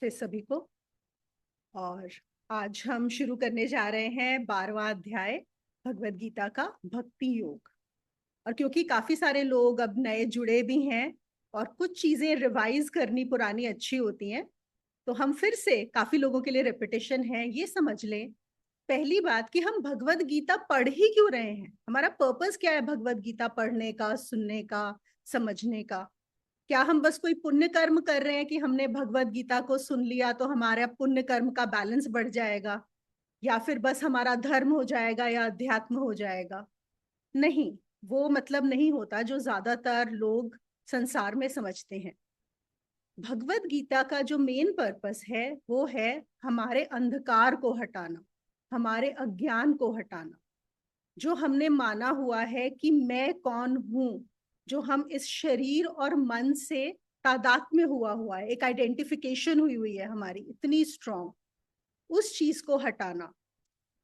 नमस्ते सभी को। और आज हम शुरू करने जा रहे हैं 12वां अध्याय भगवत गीता का भक्ति योग। और क्योंकि काफी सारे लोग अब नए जुड़े भी हैं और कुछ चीजें रिवाइज करनी पुरानी अच्छी होती हैं, तो हम फिर से काफी लोगों के लिए रिपीटिशन है। ये समझ लें पहली बात कि हम भगवत गीता पढ़ ही क्यों रहे हैं, हमारा पर्पस क्या है भगवत गीता पढ़ने का, सुनने का, समझने का। क्या हम बस कोई पुण्य कर्म कर रहे हैं कि हमने भगवत गीता को सुन लिया तो हमारा पुण्य कर्म का बैलेंस बढ़ जाएगा, या फिर बस हमारा धर्म हो जाएगा या अध्यात्म हो जाएगा? नहीं, वो मतलब नहीं होता जो ज्यादातर लोग संसार में समझते हैं। भगवत गीता का जो मेन पर्पस है वो है हमारे अंधकार को हटाना, हमारे अज्ञान को हटाना। जो हमने माना हुआ है कि मैं कौन हूं, जो हम इस शरीर और मन से तादात्म्य हुआ है, एक आइडेंटिफिकेशन हुई हुई है हमारी इतनी स्ट्रॉन्ग, उस चीज को हटाना।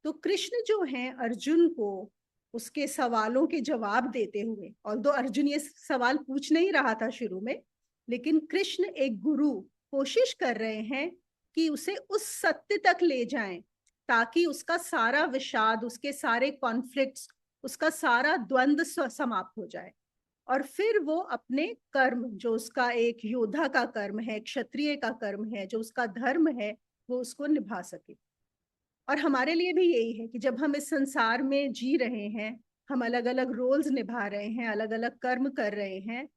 तो कृष्ण जो है अर्जुन को उसके सवालों के जवाब देते हुए, और दो अर्जुन ये सवाल पूछ नहीं रहा था शुरू में, लेकिन कृष्ण एक गुरु कोशिश कर रहे हैं कि उसे उस सत्य तक ले जाएं ताकि उसका सारा विषाद, उसके सारे कॉन्फ्लिक्ट्स, उसका सारा द्वंद्व समाप्त हो जाए। और फिर वो अपने कर्म, जो उसका एक योद्धा का कर्म है, क्षत्रिय का कर्म है, जो उसका धर्म है, वो उसको निभा सके। और हमारे लिए भी यही है कि जब हम इस संसार में जी रहे हैं, हम अलग अलग रोल्स निभा रहे हैं, अलग अलग कर्म कर रहे हैं,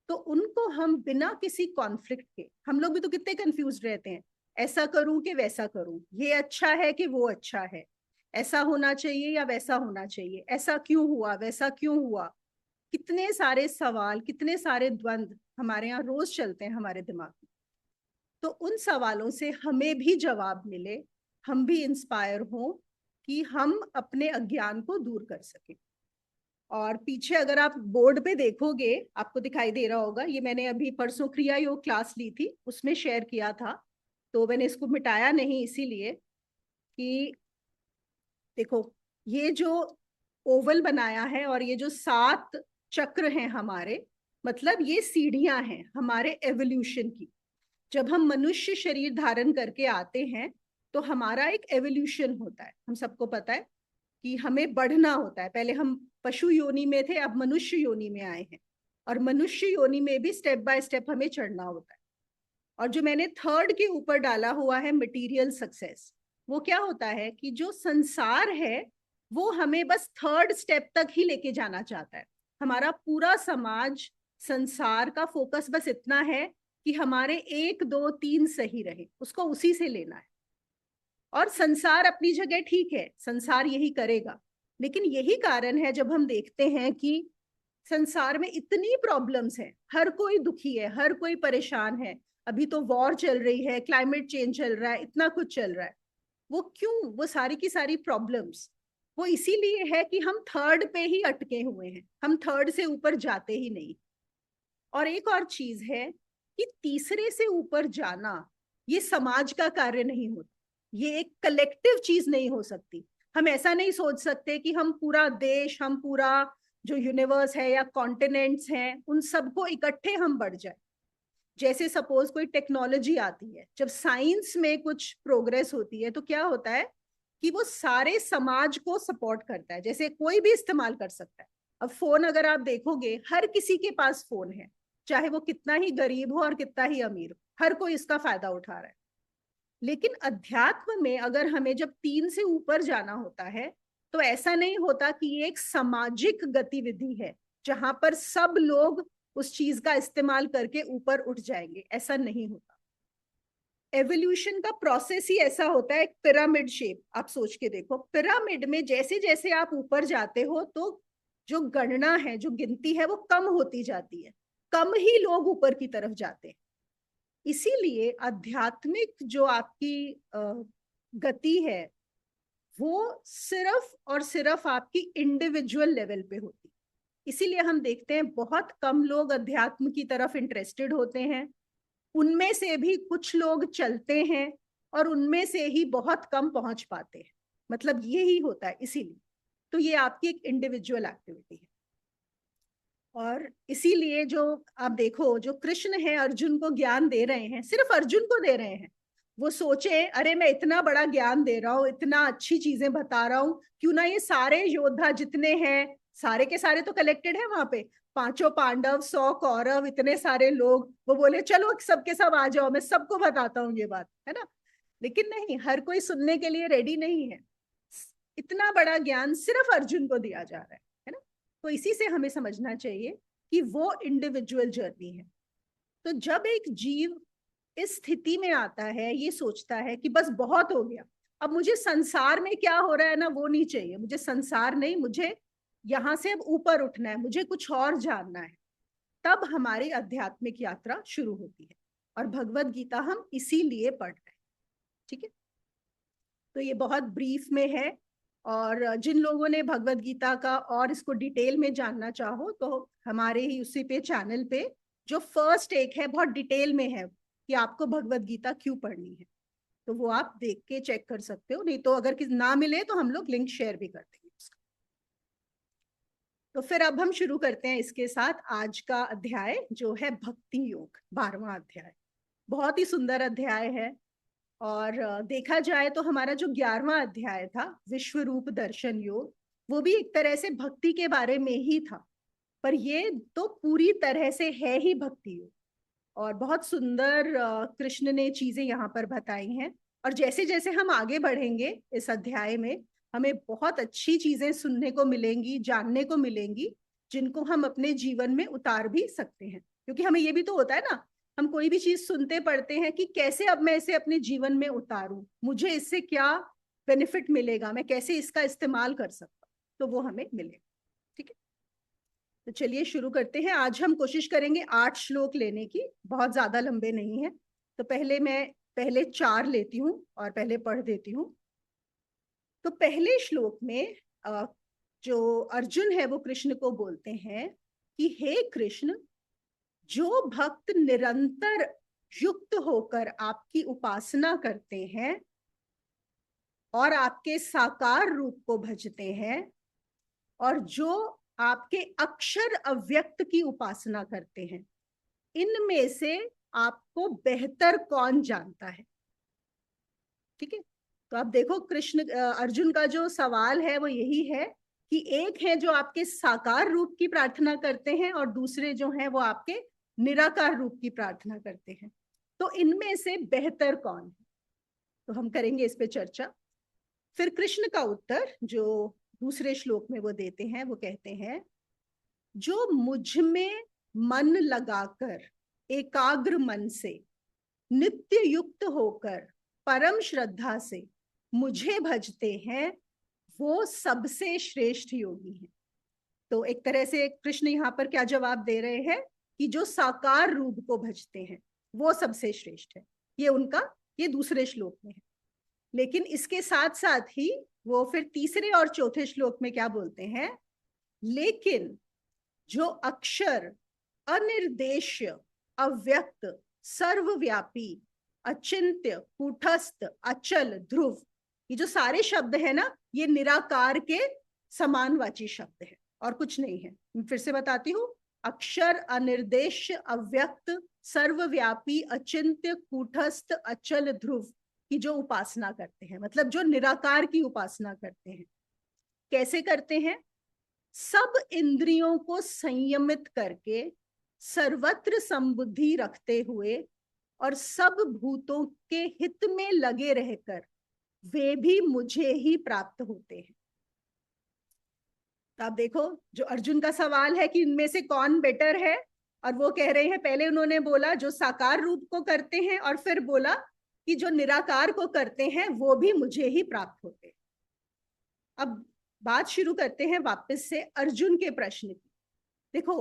तो उनको हम बिना किसी कॉन्फ्लिक्ट के, हम लोग भी तो कितने कंफ्यूज रहते हैं, ऐसा करूं कि वैसा करूं, ये अच्छा है कि वो अच्छा है, ऐसा होना चाहिए या वैसा होना चाहिए, ऐसा क्यों हुआ, वैसा क्यों हुआ। कितने सारे सवाल, कितने सारे द्वंद्व हमारे यहाँ रोज चलते हैं हमारे दिमाग में। तो उन सवालों से हमें भी जवाब मिले, हम भी इंस्पायर हों कि हम अपने अज्ञान को दूर कर सकें। और पीछे अगर आप बोर्ड पे देखोगे आपको दिखाई दे रहा होगा, ये मैंने अभी परसों क्रिया योग क्लास ली थी उसमें शेयर किया था, तो मैंने इसको मिटाया नहीं इसीलिए कि देखो, ये जो ओवल बनाया है और ये जो 7 चक्र हैं हमारे, मतलब ये सीढ़ियां हैं हमारे एवोल्यूशन की। जब हम मनुष्य शरीर धारण करके आते हैं तो हमारा एक एवोल्यूशन होता है। हम सबको पता है कि हमें बढ़ना होता है, पहले हम पशु योनि में थे, अब मनुष्य योनि में आए हैं, और मनुष्य योनि में भी स्टेप बाय स्टेप हमें चढ़ना होता है। और जो मैंने थर्ड के ऊपर डाला हुआ है मटेरियल सक्सेस, वो क्या होता है कि जो संसार है वो हमें बस थर्ड स्टेप तक ही लेके जाना चाहता है। हमारा पूरा समाज, संसार का फोकस बस इतना है कि हमारे 1 2 3 सही रहे, उसको उसी से लेना है। और संसार अपनी जगह ठीक है, संसार यही करेगा, लेकिन यही कारण है जब हम देखते हैं कि संसार में इतनी प्रॉब्लम्स हैं, हर कोई दुखी है, हर कोई परेशान है, अभी तो वॉर चल रही है, क्लाइमेट चेंज चल रहा है, इतना कुछ चल रहा है। वो क्यों, वो सारी की सारी प्रॉब्लम्स वो इसीलिए है कि हम थर्ड पे ही अटके हुए हैं, हम थर्ड से ऊपर जाते ही नहीं। और एक और चीज है कि तीसरे से ऊपर जाना ये समाज का कार्य नहीं होता, ये एक कलेक्टिव चीज नहीं हो सकती। हम ऐसा नहीं सोच सकते कि हम पूरा देश, हम पूरा जो यूनिवर्स है या कॉन्टिनेंट्स हैं, उन सबको इकट्ठे हम बढ़ जाए। जैसे सपोज कोई टेक्नोलॉजी आती है, जब साइंस में कुछ प्रोग्रेस होती है तो क्या होता है कि वो सारे समाज को सपोर्ट करता है, जैसे कोई भी इस्तेमाल कर सकता है। अब फोन अगर आप देखोगे, हर किसी के पास फोन है, चाहे वो कितना ही गरीब हो और कितना ही अमीर हो, हर कोई इसका फायदा उठा रहा है। लेकिन अध्यात्म में अगर हमें जब 3 से ऊपर जाना होता है तो ऐसा नहीं होता कि ये एक सामाजिक गतिविधि है जहां पर सब लोग उस चीज का इस्तेमाल करके ऊपर उठ जाएंगे, ऐसा नहीं होता। एवोल्यूशन का प्रोसेस ही ऐसा होता है, एक पिरामिड शेप। आप सोच के देखो, पिरामिड में जैसे जैसे आप ऊपर जाते हो तो जो गणना है, जो गिनती है, वो कम होती जाती है, कम ही लोग ऊपर की तरफ जाते हैं। इसीलिए आध्यात्मिक जो आपकी गति है वो सिर्फ और सिर्फ आपकी इंडिविजुअल लेवल पे होती। इसीलिए हम देखते हैं बहुत कम लोग अध्यात्म की तरफ इंटरेस्टेड होते हैं, उनमें से भी कुछ लोग चलते हैं और उनमें से ही बहुत कम पहुंच पाते हैं। मतलब यही होता है। इसीलिए तो ये आपकी एक इंडिविजुअल एक्टिविटी है। और इसीलिए जो आप देखो, जो कृष्ण है अर्जुन को ज्ञान दे रहे हैं, सिर्फ अर्जुन को दे रहे हैं, वो सोचे अरे मैं इतना बड़ा ज्ञान दे रहा हूँ, इतना अच्छी चीजें बता रहा हूँ, क्यों ना ये सारे योद्धा जितने हैं, सारे के सारे तो कलेक्टेड है वहां पे, 5 पांडव, 100 कौरव, इतने सारे लोग, वो बोले चलो सबके सब आ जाओ, मैं सबको बताता हूँ ये बात, है ना। लेकिन नहीं, हर कोई सुनने के लिए रेडी नहीं है। इतना बड़ा ज्ञान सिर्फ अर्जुन को दिया जा रहा है ना। तो इसी से हमें समझना चाहिए कि वो इंडिविजुअल जर्नी है। तो जब एक जीव इस स्थिति में आता है, ये सोचता है कि बस बहुत हो गया, अब मुझे संसार में क्या हो रहा है ना वो नहीं चाहिए, मुझे संसार नहीं, मुझे यहां से अब ऊपर उठना है, मुझे कुछ और जानना है, तब हमारी आध्यात्मिक यात्रा शुरू होती है। और भगवत गीता हम इसीलिए पढ़ रहे हैं, ठीक है। तो ये बहुत ब्रीफ में है, और जिन लोगों ने भगवत गीता का और इसको डिटेल में जानना चाहो तो हमारे ही उसी पे चैनल पे जो फर्स्ट एक है बहुत डिटेल में है कि आपको भगवत गीता क्यों पढ़नी है, तो वो आप देख के चेक कर सकते हो। नहीं तो अगर किसी ना मिले तो हम लोग लिंक शेयर भी कर देंगे उसका। तो फिर अब हम शुरू करते हैं इसके साथ आज का अध्याय जो है भक्ति योग, 12वां अध्याय। बहुत ही सुंदर अध्याय है। और देखा जाए तो हमारा जो 11वां अध्याय था विश्व रूप दर्शन योग, वो भी एक तरह से भक्ति के बारे में ही था, पर ये तो पूरी तरह से है ही भक्ति योग। और बहुत सुंदर कृष्ण ने चीजें यहाँ पर बताई हैं। और जैसे जैसे हम आगे बढ़ेंगे इस अध्याय में, हमें बहुत अच्छी चीजें सुनने को मिलेंगी, जानने को मिलेंगी, जिनको हम अपने जीवन में उतार भी सकते हैं। क्योंकि हमें ये भी तो होता है ना, हम कोई भी चीज सुनते पढ़ते हैं कि कैसे अब मैं इसे अपने जीवन में उतारूं, मुझे इससे क्या बेनिफिट मिलेगा, मैं कैसे इसका इस्तेमाल कर सकता हूँ, तो वो हमें मिलेगा, ठीक है। तो चलिए शुरू करते हैं। आज हम कोशिश करेंगे 8 श्लोक लेने की, बहुत ज्यादा लंबे नहीं है। तो पहले 4 लेती हूँ और पहले पढ़ देती हूँ। तो पहले श्लोक में जो अर्जुन है वो कृष्ण को बोलते हैं कि हे कृष्ण, जो भक्त निरंतर युक्त होकर आपकी उपासना करते हैं और आपके साकार रूप को भजते हैं, और जो आपके अक्षर अव्यक्त की उपासना करते हैं, इनमें से आपको बेहतर कौन जानता है, ठीक है। तो आप देखो अर्जुन का जो सवाल है वो यही है कि एक है जो आपके साकार रूप की प्रार्थना करते हैं और दूसरे जो हैं वो आपके निराकार रूप की प्रार्थना करते हैं, तो इनमें से बेहतर कौन है। तो हम करेंगे इस पे चर्चा। फिर कृष्ण का उत्तर जो दूसरे श्लोक में वो देते हैं, वो कहते हैं, जो मुझ में मन लगाकर एकाग्र मन से नित्य युक्त होकर परम श्रद्धा से मुझे भजते हैं, वो सबसे श्रेष्ठ योगी है। तो एक तरह से कृष्ण यहाँ पर क्या जवाब दे रहे हैं कि जो साकार रूप को भजते हैं वो सबसे श्रेष्ठ है। ये दूसरे श्लोक में है। लेकिन इसके साथ साथ ही वो फिर तीसरे और चौथे श्लोक में क्या बोलते हैं, लेकिन जो अक्षर अनिर्देश्य अव्यक्त सर्वव्यापी अचिंत्य कूटस्थ अचल ध्रुव, ये जो सारे शब्द है ना, ये निराकार के समानवाची शब्द है और कुछ नहीं है। मैं फिर से बताती हूँ, अक्षर अनिर्देश्य अव्यक्त सर्वव्यापी अचिंत्य कूटस्थ अचल ध्रुव की जो उपासना करते हैं, मतलब जो निराकार की उपासना करते हैं। कैसे करते हैं, सब इंद्रियों को संयमित करके सर्वत्र संबुद्धि रखते हुए और सब भूतों के हित में लगे रहकर वे भी मुझे ही प्राप्त होते हैं। तो आप देखो, जो अर्जुन का सवाल है कि इनमें से कौन बेटर है, और वो कह रहे हैं, पहले उन्होंने बोला जो साकार रूप को करते हैं, और फिर बोला कि जो निराकार को करते हैं वो भी मुझे ही प्राप्त होते हैं। अब बात शुरू करते हैं वापस से अर्जुन के प्रश्न की। देखो,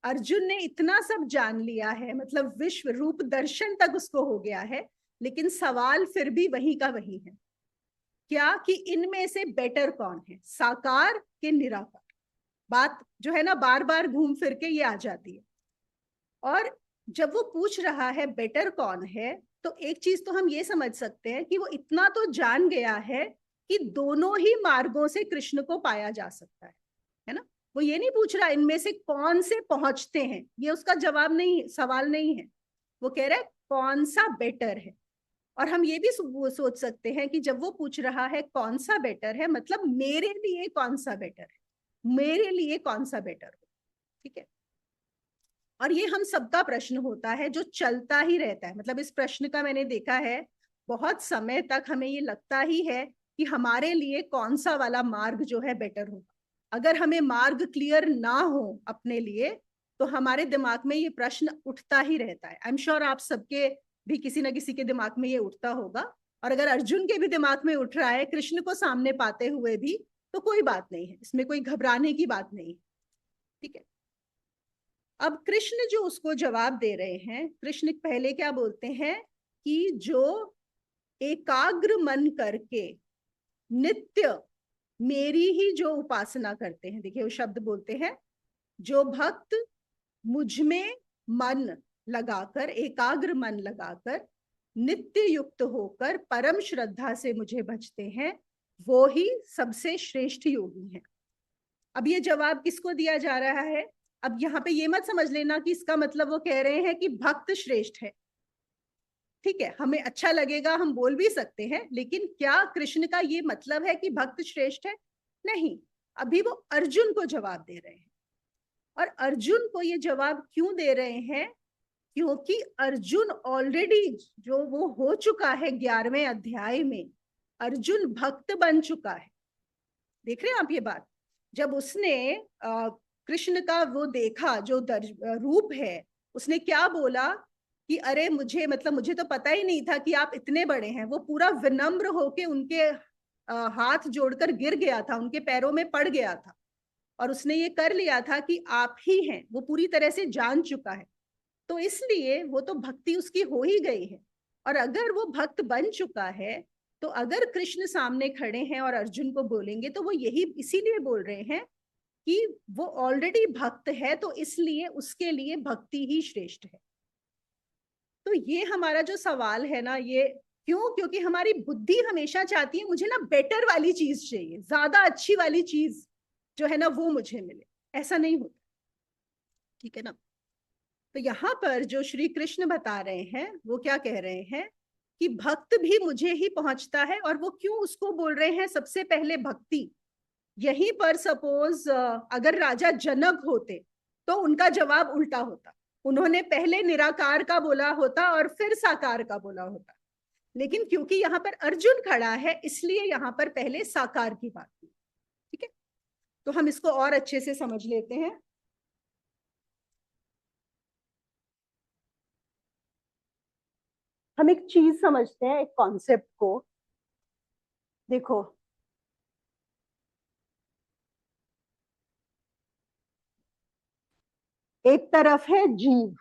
अर्जुन ने इतना सब जान लिया है, मतलब विश्व रूप दर्शन तक उसको हो गया है, लेकिन सवाल फिर भी वही का वही है, क्या कि इनमें से बेटर कौन है, साकार के निराकार। बात जो है ना बार बार घूम फिर के ये आ जाती है। और जब वो पूछ रहा है बेटर कौन है, तो एक चीज तो हम ये समझ सकते हैं कि वो इतना तो जान गया है कि दोनों ही मार्गों से कृष्ण को पाया जा सकता है ना। वो ये नहीं पूछ रहा इनमें से कौन से पहुंचते हैं, ये उसका जवाब नहीं, सवाल नहीं है। वो कह रहा है कौन सा बेटर है। और हम ये भी सोच सकते हैं कि जब वो पूछ रहा है कौन सा बेटर है, मतलब मेरे लिए कौन सा बेटर है, मेरे लिए कौन सा बेटर हो। ठीक है। और ये हम सबका प्रश्न होता है जो चलता ही रहता है, मतलब इस प्रश्न का मैंने देखा है बहुत समय तक हमें ये लगता ही है कि हमारे लिए कौन सा वाला मार्ग जो है बेटर होगा। अगर हमें मार्ग क्लियर ना हो अपने लिए तो हमारे दिमाग में ये प्रश्न उठता ही रहता है। आई एम श्योर आप सबके भी किसी ना किसी के दिमाग में ये उठता होगा। और अगर अर्जुन के भी दिमाग में उठ रहा है कृष्ण को सामने पाते हुए भी, तो कोई बात नहीं है, इसमें कोई घबराने की बात नहीं। ठीक है। अब कृष्ण जो उसको जवाब दे रहे हैं, कृष्ण पहले क्या बोलते हैं कि जो एकाग्र मन करके नित्य मेरी ही जो उपासना करते हैं, देखिए वो शब्द बोलते हैं, जो भक्त मुझ में मन लगाकर, एकाग्र मन लगाकर नित्य युक्त होकर परम श्रद्धा से मुझे भजते हैं, वो ही सबसे श्रेष्ठ योगी है। अब ये जवाब किसको दिया जा रहा है? अब यहाँ पे ये मत समझ लेना कि इसका मतलब वो कह रहे हैं कि भक्त श्रेष्ठ है। ठीक है, हमें अच्छा लगेगा, हम बोल भी सकते हैं, लेकिन क्या कृष्ण का ये मतलब है कि भक्त श्रेष्ठ है? नहीं। अभी वो अर्जुन को जवाब दे रहे हैं। और अर्जुन को ये जवाब क्यों दे रहे हैं? क्योंकि अर्जुन ऑलरेडी जो वो हो चुका है 11वें अध्याय में, अर्जुन भक्त बन चुका है। देख रहे हैं आप ये बात? जब उसने कृष्ण का वो देखा जो रूप है, उसने क्या बोला कि अरे मुझे, मतलब मुझे तो पता ही नहीं था कि आप इतने बड़े हैं। वो पूरा विनम्र होके उनके हाथ जोड़कर गिर गया था, उनके पैरों में पड़ गया था, और उसने ये कर लिया था कि आप ही हैं, वो पूरी तरह से जान चुका है। तो इसलिए वो तो भक्ति उसकी हो ही गई है। और अगर वो भक्त बन चुका है, तो अगर कृष्ण सामने खड़े हैं और अर्जुन को बोलेंगे, तो वो यही इसीलिए बोल रहे हैं कि वो ऑलरेडी भक्त है, तो इसलिए उसके लिए भक्ति ही श्रेष्ठ है। तो ये हमारा जो सवाल है ना, ये क्यों? क्योंकि हमारी बुद्धि हमेशा चाहती है मुझे ना बेटर वाली चीज चाहिए, ज्यादा अच्छी वाली चीज जो है ना वो मुझे मिले। ऐसा नहीं होता। ठीक है ना? तो यहाँ पर जो श्री कृष्ण बता रहे हैं वो क्या कह रहे हैं कि भक्त भी मुझे ही पहुंचता है। और वो क्यों उसको बोल रहे हैं सबसे पहले भक्ति? यहीं पर सपोज अगर राजा जनक होते तो उनका जवाब उल्टा होता, उन्होंने पहले निराकार का बोला होता और फिर साकार का बोला होता। लेकिन क्योंकि यहाँ पर अर्जुन खड़ा है, इसलिए यहाँ पर पहले साकार की बात की। ठीक है, तो हम इसको और अच्छे से समझ लेते हैं। हम एक चीज समझते हैं, एक कॉन्सेप्ट को। देखो, एक तरफ है जीव,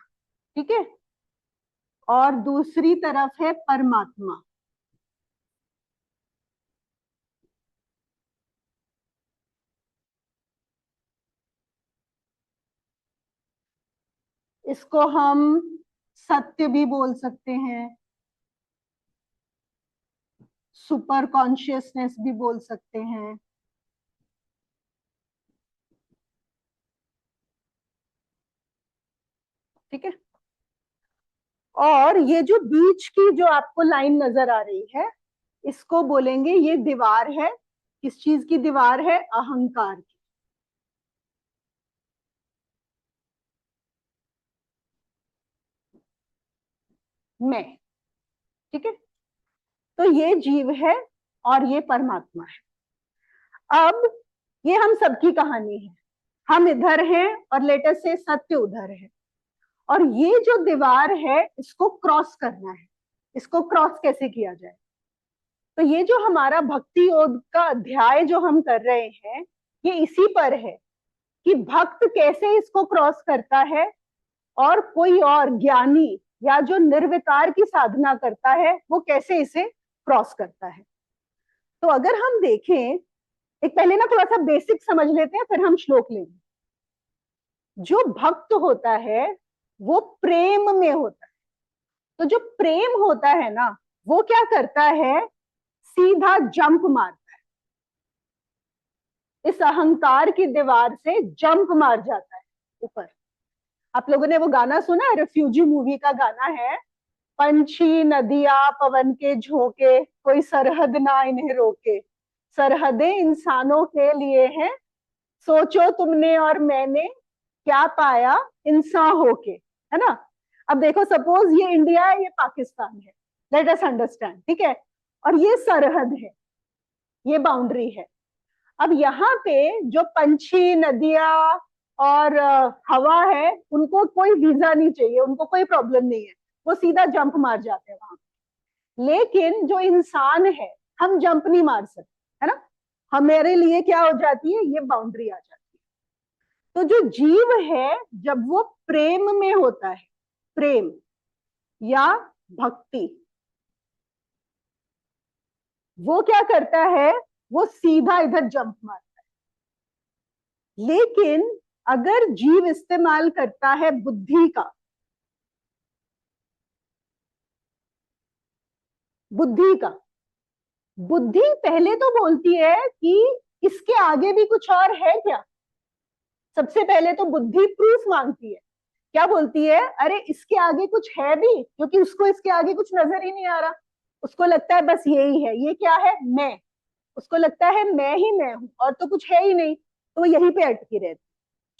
ठीक है, और दूसरी तरफ है परमात्मा। इसको हम सत्य भी बोल सकते हैं, सुपर कॉन्शियसनेस भी बोल सकते हैं। ठीक है, और ये जो बीच की जो आपको लाइन नजर आ रही है, इसको बोलेंगे ये दीवार है। किस चीज की दीवार है? अहंकार की। मैं। ठीक है, तो ये जीव है और ये परमात्मा है। अब ये हम सबकी कहानी है, हम इधर हैं और लेटर से सत्य उधर है, और ये जो दीवार है इसको क्रॉस करना है। इसको क्रॉस कैसे किया जाए? तो ये जो हमारा भक्ति योग का अध्याय जो हम कर रहे हैं, ये इसी पर है कि भक्त कैसे इसको क्रॉस करता है, और कोई और ज्ञानी या जो निर्विकार की साधना करता है वो कैसे इसे क्रॉस करता है। तो अगर हम देखें, एक पहले ना थोड़ा सा बेसिक समझ लेते हैं, फिर हम श्लोक लेंगे। जो भक्त होता है वो प्रेम में होता है। तो जो प्रेम होता है ना, वो क्या करता है? सीधा जंप मारता है, इस अहंकार की दीवार से जंप मार जाता है ऊपर। आप लोगों ने वो गाना सुना है, रिफ्यूजी मूवी का गाना है, पंछी नदियां पवन के झोंके, कोई सरहद ना इन्हें रोके, सरहदें इंसानों के लिए हैं, सोचो तुमने और मैंने क्या पाया इंसान होके, है ना। अब देखो, सपोज ये इंडिया है, ये पाकिस्तान है, लेट अस अंडरस्टैंड, ठीक है, और ये सरहद है, ये बाउंड्री है। अब यहाँ पे जो पंछी नदियां और हवा है, उनको कोई वीजा नहीं चाहिए, उनको कोई प्रॉब्लम नहीं है, वो सीधा जंप मार जाते हैं वहां। लेकिन जो इंसान है, हम जंप नहीं मार सकते, है ना। हमारे लिए क्या हो जाती है, ये बाउंड्री आ जाती है। तो जो जीव है, जब वो प्रेम में होता है, प्रेम या भक्ति, वो क्या करता है, वो सीधा इधर जंप मारता है। लेकिन अगर जीव इस्तेमाल करता है बुद्धि का, बुद्धि का, बुद्धि पहले तो बोलती है कि इसके आगे भी कुछ और है क्या। सबसे पहले तो बुद्धि प्रूफ मांगती है, क्या बोलती है, अरे इसके आगे कुछ है भी, क्योंकि उसको इसके आगे कुछ नजर ही नहीं आ रहा। उसको लगता है बस यही है, ये क्या है, मैं। उसको लगता है मैं ही मैं हूं, और तो कुछ है ही नहीं, तो वो यहीं पे अटकी रहती,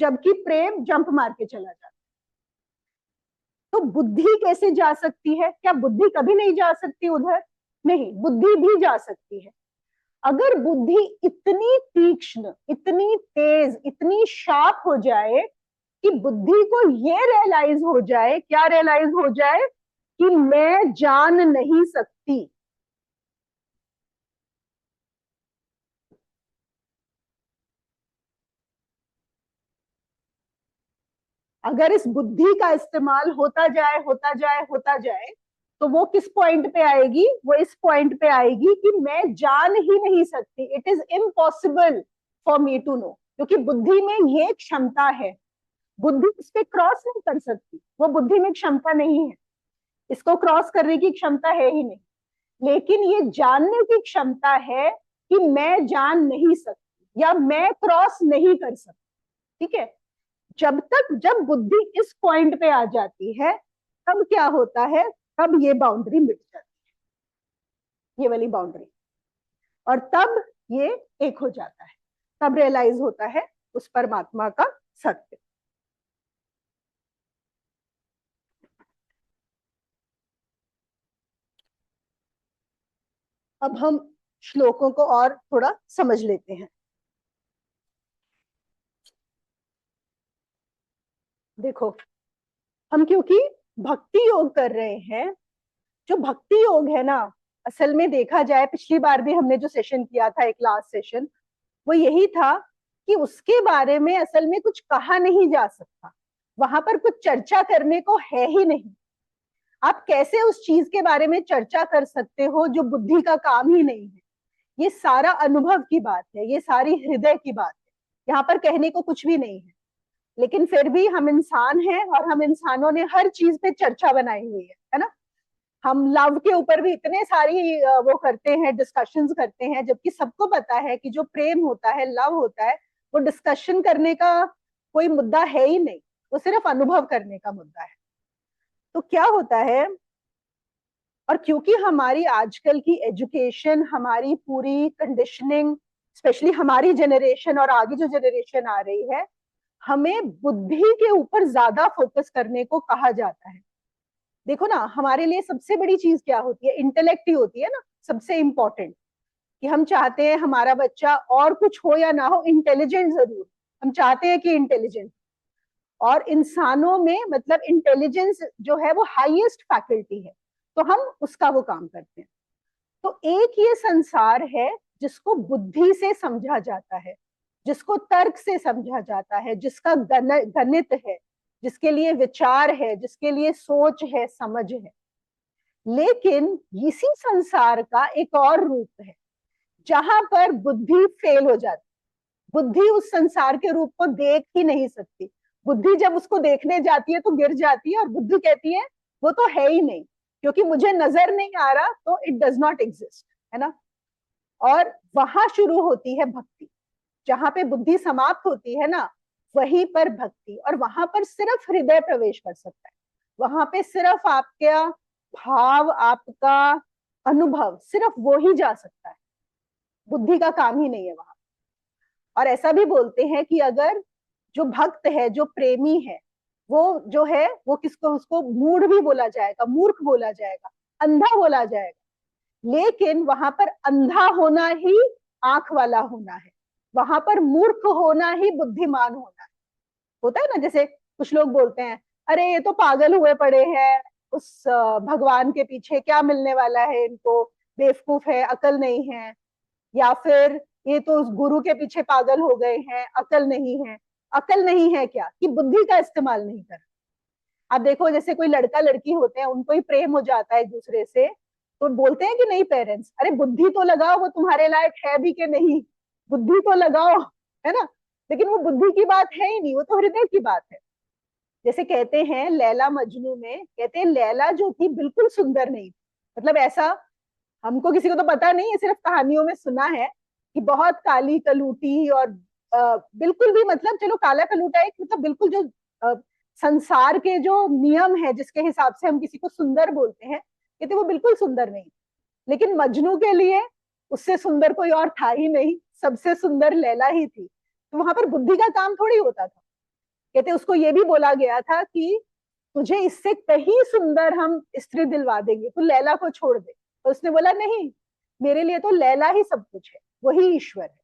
जबकि प्रेम जंप मार के चला जाता। तो बुद्धि कैसे जा सकती है, क्या बुद्धि कभी नहीं जा सकती उधर, नहीं, बुद्धि भी जा सकती है। अगर बुद्धि इतनी तीक्ष्ण, इतनी तेज, इतनी शार्प हो जाए कि बुद्धि को ये रियलाइज हो जाए, क्या रियलाइज हो जाए, कि मैं जान नहीं सकती। अगर इस बुद्धि का इस्तेमाल होता जाए, होता जाए, होता जाए, तो वो किस पॉइंट पे आएगी, वो इस पॉइंट पे आएगी कि मैं जान ही नहीं सकती, it is impossible for me to know, क्योंकि बुद्धि में ये क्षमता है, बुद्धि इस पे क्रॉस नहीं कर सकती, वो बुद्धि में क्षमता नहीं है, इसको क्रॉस करने की क्षमता है ही नहीं। लेकिन ये जानने की क्षमता है कि मैं जान नहीं सकती या मैं क्रॉस नहीं कर सकती, ठीक है। जब तक, जब बुद्धि इस पॉइंट पे आ जाती है, तब क्या होता है, तब ये बाउंड्री मिट जाती है, ये वाली बाउंड्री, और तब ये एक हो जाता है, तब रियलाइज होता है उस परमात्मा का सत्य। अब हम श्लोकों को और थोड़ा समझ लेते हैं। देखो, हम क्योंकि भक्ति योग कर रहे हैं, जो भक्ति योग है ना, असल में देखा जाए, पिछली बार भी हमने जो सेशन किया था, एक लास्ट सेशन, वो यही था कि उसके बारे में असल में कुछ कहा नहीं जा सकता, वहां पर कुछ चर्चा करने को है ही नहीं। आप कैसे उस चीज के बारे में चर्चा कर सकते हो जो बुद्धि का काम ही नहीं है। ये सारा अनुभव की बात है, ये सारी हृदय की बात है, यहाँ पर कहने को कुछ भी नहीं है। लेकिन फिर भी हम इंसान हैं, और हम इंसानों ने हर चीज पे चर्चा बनाई हुई है ना। हम लव के ऊपर भी इतने सारी वो करते हैं, डिस्कशंस करते हैं, जबकि सबको पता है कि जो प्रेम होता है, लव होता है, वो डिस्कशन करने का कोई मुद्दा है ही नहीं, वो सिर्फ अनुभव करने का मुद्दा है। तो क्या होता है, और क्योंकि हमारी आजकल की एजुकेशन, हमारी पूरी कंडीशनिंग, स्पेशली हमारी जनरेशन और आगे जो जनरेशन आ रही है, हमें बुद्धि के ऊपर ज्यादा फोकस करने को कहा जाता है। देखो ना, हमारे लिए सबसे बड़ी चीज क्या होती है, इंटेलेक्ट ही होती है ना, सबसे इंपॉर्टेंट। कि हम चाहते हैं हमारा बच्चा, और कुछ हो या ना हो, इंटेलिजेंट जरूर, हम चाहते हैं कि इंटेलिजेंट। और इंसानों में मतलब इंटेलिजेंस जो है वो हाईएस्ट फैकल्टी है, तो हम उसका वो काम करते हैं। तो एक ये संसार है जिसको बुद्धि से समझा जाता है, जिसको तर्क से समझा जाता है, जिसका गणित है, जिसके लिए विचार है, जिसके लिए सोच है, समझ है। लेकिन इसी संसार का एक और रूप है जहां पर बुद्धि फेल हो जाती, बुद्धि उस संसार के रूप को देख ही नहीं सकती। बुद्धि जब उसको देखने जाती है तो गिर जाती है, और बुद्धि कहती है वो तो है ही नहीं, क्योंकि मुझे नजर नहीं आ रहा, तो इट डज नॉट एग्जिस्ट, है ना। और वहां शुरू होती है भक्ति, जहां पे बुद्धि समाप्त होती है ना, वहीं पर भक्ति, और वहां पर सिर्फ हृदय प्रवेश कर सकता है। वहां पे सिर्फ आपका भाव, आपका अनुभव, सिर्फ वो ही जा सकता है, बुद्धि का काम ही नहीं है वहां। और ऐसा भी बोलते हैं कि अगर जो भक्त है, जो प्रेमी है, वो जो है वो किसको, उसको मूढ़ भी बोला जाएगा, मूर्ख बोला जाएगा, अंधा बोला जाएगा। लेकिन वहां पर अंधा होना ही आंख वाला होना है, वहां पर मूर्ख होना ही बुद्धिमान होना है। होता है ना, जैसे कुछ लोग बोलते हैं, अरे ये तो पागल हुए पड़े हैं, उस भगवान के पीछे क्या मिलने वाला है इनको, बेवकूफ है, अकल नहीं है। या फिर ये तो उस गुरु के पीछे पागल हो गए हैं, अकल नहीं है। अकल नहीं है क्या, कि बुद्धि का इस्तेमाल नहीं कर। आप देखो, जैसे कोई लड़का लड़की होते हैं, उनको ही प्रेम हो जाता है एक दूसरे से, तो बोलते हैं कि नहीं पेरेंट्स, अरे बुद्धि तो लगाओ, वो तुम्हारे लायक है भी कि नहीं, बुद्धि तो लगाओ, है ना। लेकिन वो बुद्धि की बात है ही नहीं, वो तो हृदय की बात है। जैसे कहते हैं लैला मजनू में, कहते हैं लैला जो थी बिल्कुल सुंदर नहीं थी। मतलब ऐसा, हमको किसी को तो पता नहीं है, सिर्फ कहानियों में सुना है कि बहुत काली कलूटी, और बिल्कुल भी, मतलब चलो काला कलूटा एक, मतलब बिल्कुल जो अ, संसार के जो नियम है जिसके हिसाब से हम किसी को सुंदर बोलते हैं, कहते वो बिल्कुल सुंदर नहीं। लेकिन मजनू के लिए उससे सुंदर कोई और था ही नहीं, सबसे सुंदर लैला ही थी। तो वहां पर बुद्धि का काम थोड़ी होता था। कहते उसको ये भी बोला गया था कि तुझे इससे कहीं सुंदर हम स्त्री दिलवा देंगे, तू लैला को छोड़ दे। तो उसने बोला नहीं, मेरे लिए तो लैला ही सब कुछ है, वही ईश्वर है।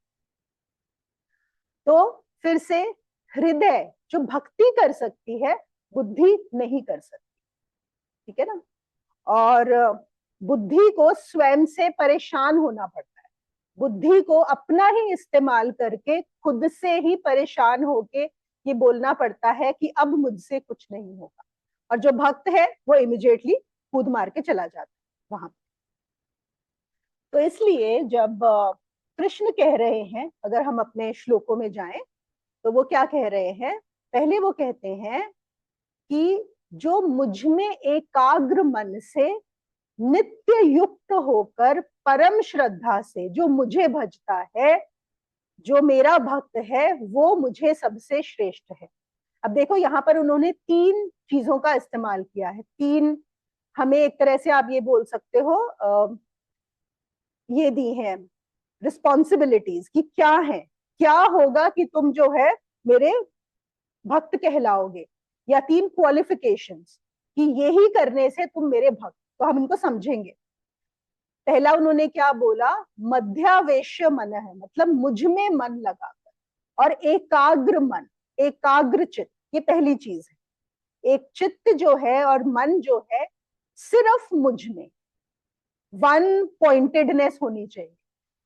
तो फिर से, हृदय जो भक्ति कर सकती है, बुद्धि नहीं कर सकती। ठीक है ना। और बुद्धि को स्वयं से परेशान होना पड़ता है, बुद्धि को अपना ही इस्तेमाल करके खुद से ही परेशान होके ये बोलना पड़ता है कि अब मुझसे कुछ नहीं होगा। और जो भक्त है वो इमिडिएटली कूद मार के चला जाता है वहां। तो इसलिए जब कृष्ण कह रहे हैं, अगर हम अपने श्लोकों में जाएं, तो वो क्या कह रहे हैं। पहले वो कहते हैं कि जो मुझ में एकाग्र मन से नित्य युक्त होकर परम श्रद्धा से जो मुझे भजता है, जो मेरा भक्त है, वो मुझे सबसे श्रेष्ठ है। अब देखो, यहाँ पर उन्होंने तीन चीजों का इस्तेमाल किया है। तीन, हमें एक तरह से आप ये बोल सकते हो, ये दी है रिस्पॉन्सिबिलिटीज कि क्या है, क्या होगा कि तुम जो है मेरे भक्त कहलाओगे, या तीन क्वालिफिकेशंस कि यही करने से तुम मेरे भक्त। तो हम इनको समझेंगे। पहला उन्होंने क्या बोला, मध्यावेश्य मन है, मतलब मुझ में मन लगाकर, और एकाग्र मन, एकाग्र चित्त, ये पहली चीज है। एक चित्त जो है और मन जो है सिर्फ मुझ में, वन पॉइंटेडनेस होनी चाहिए।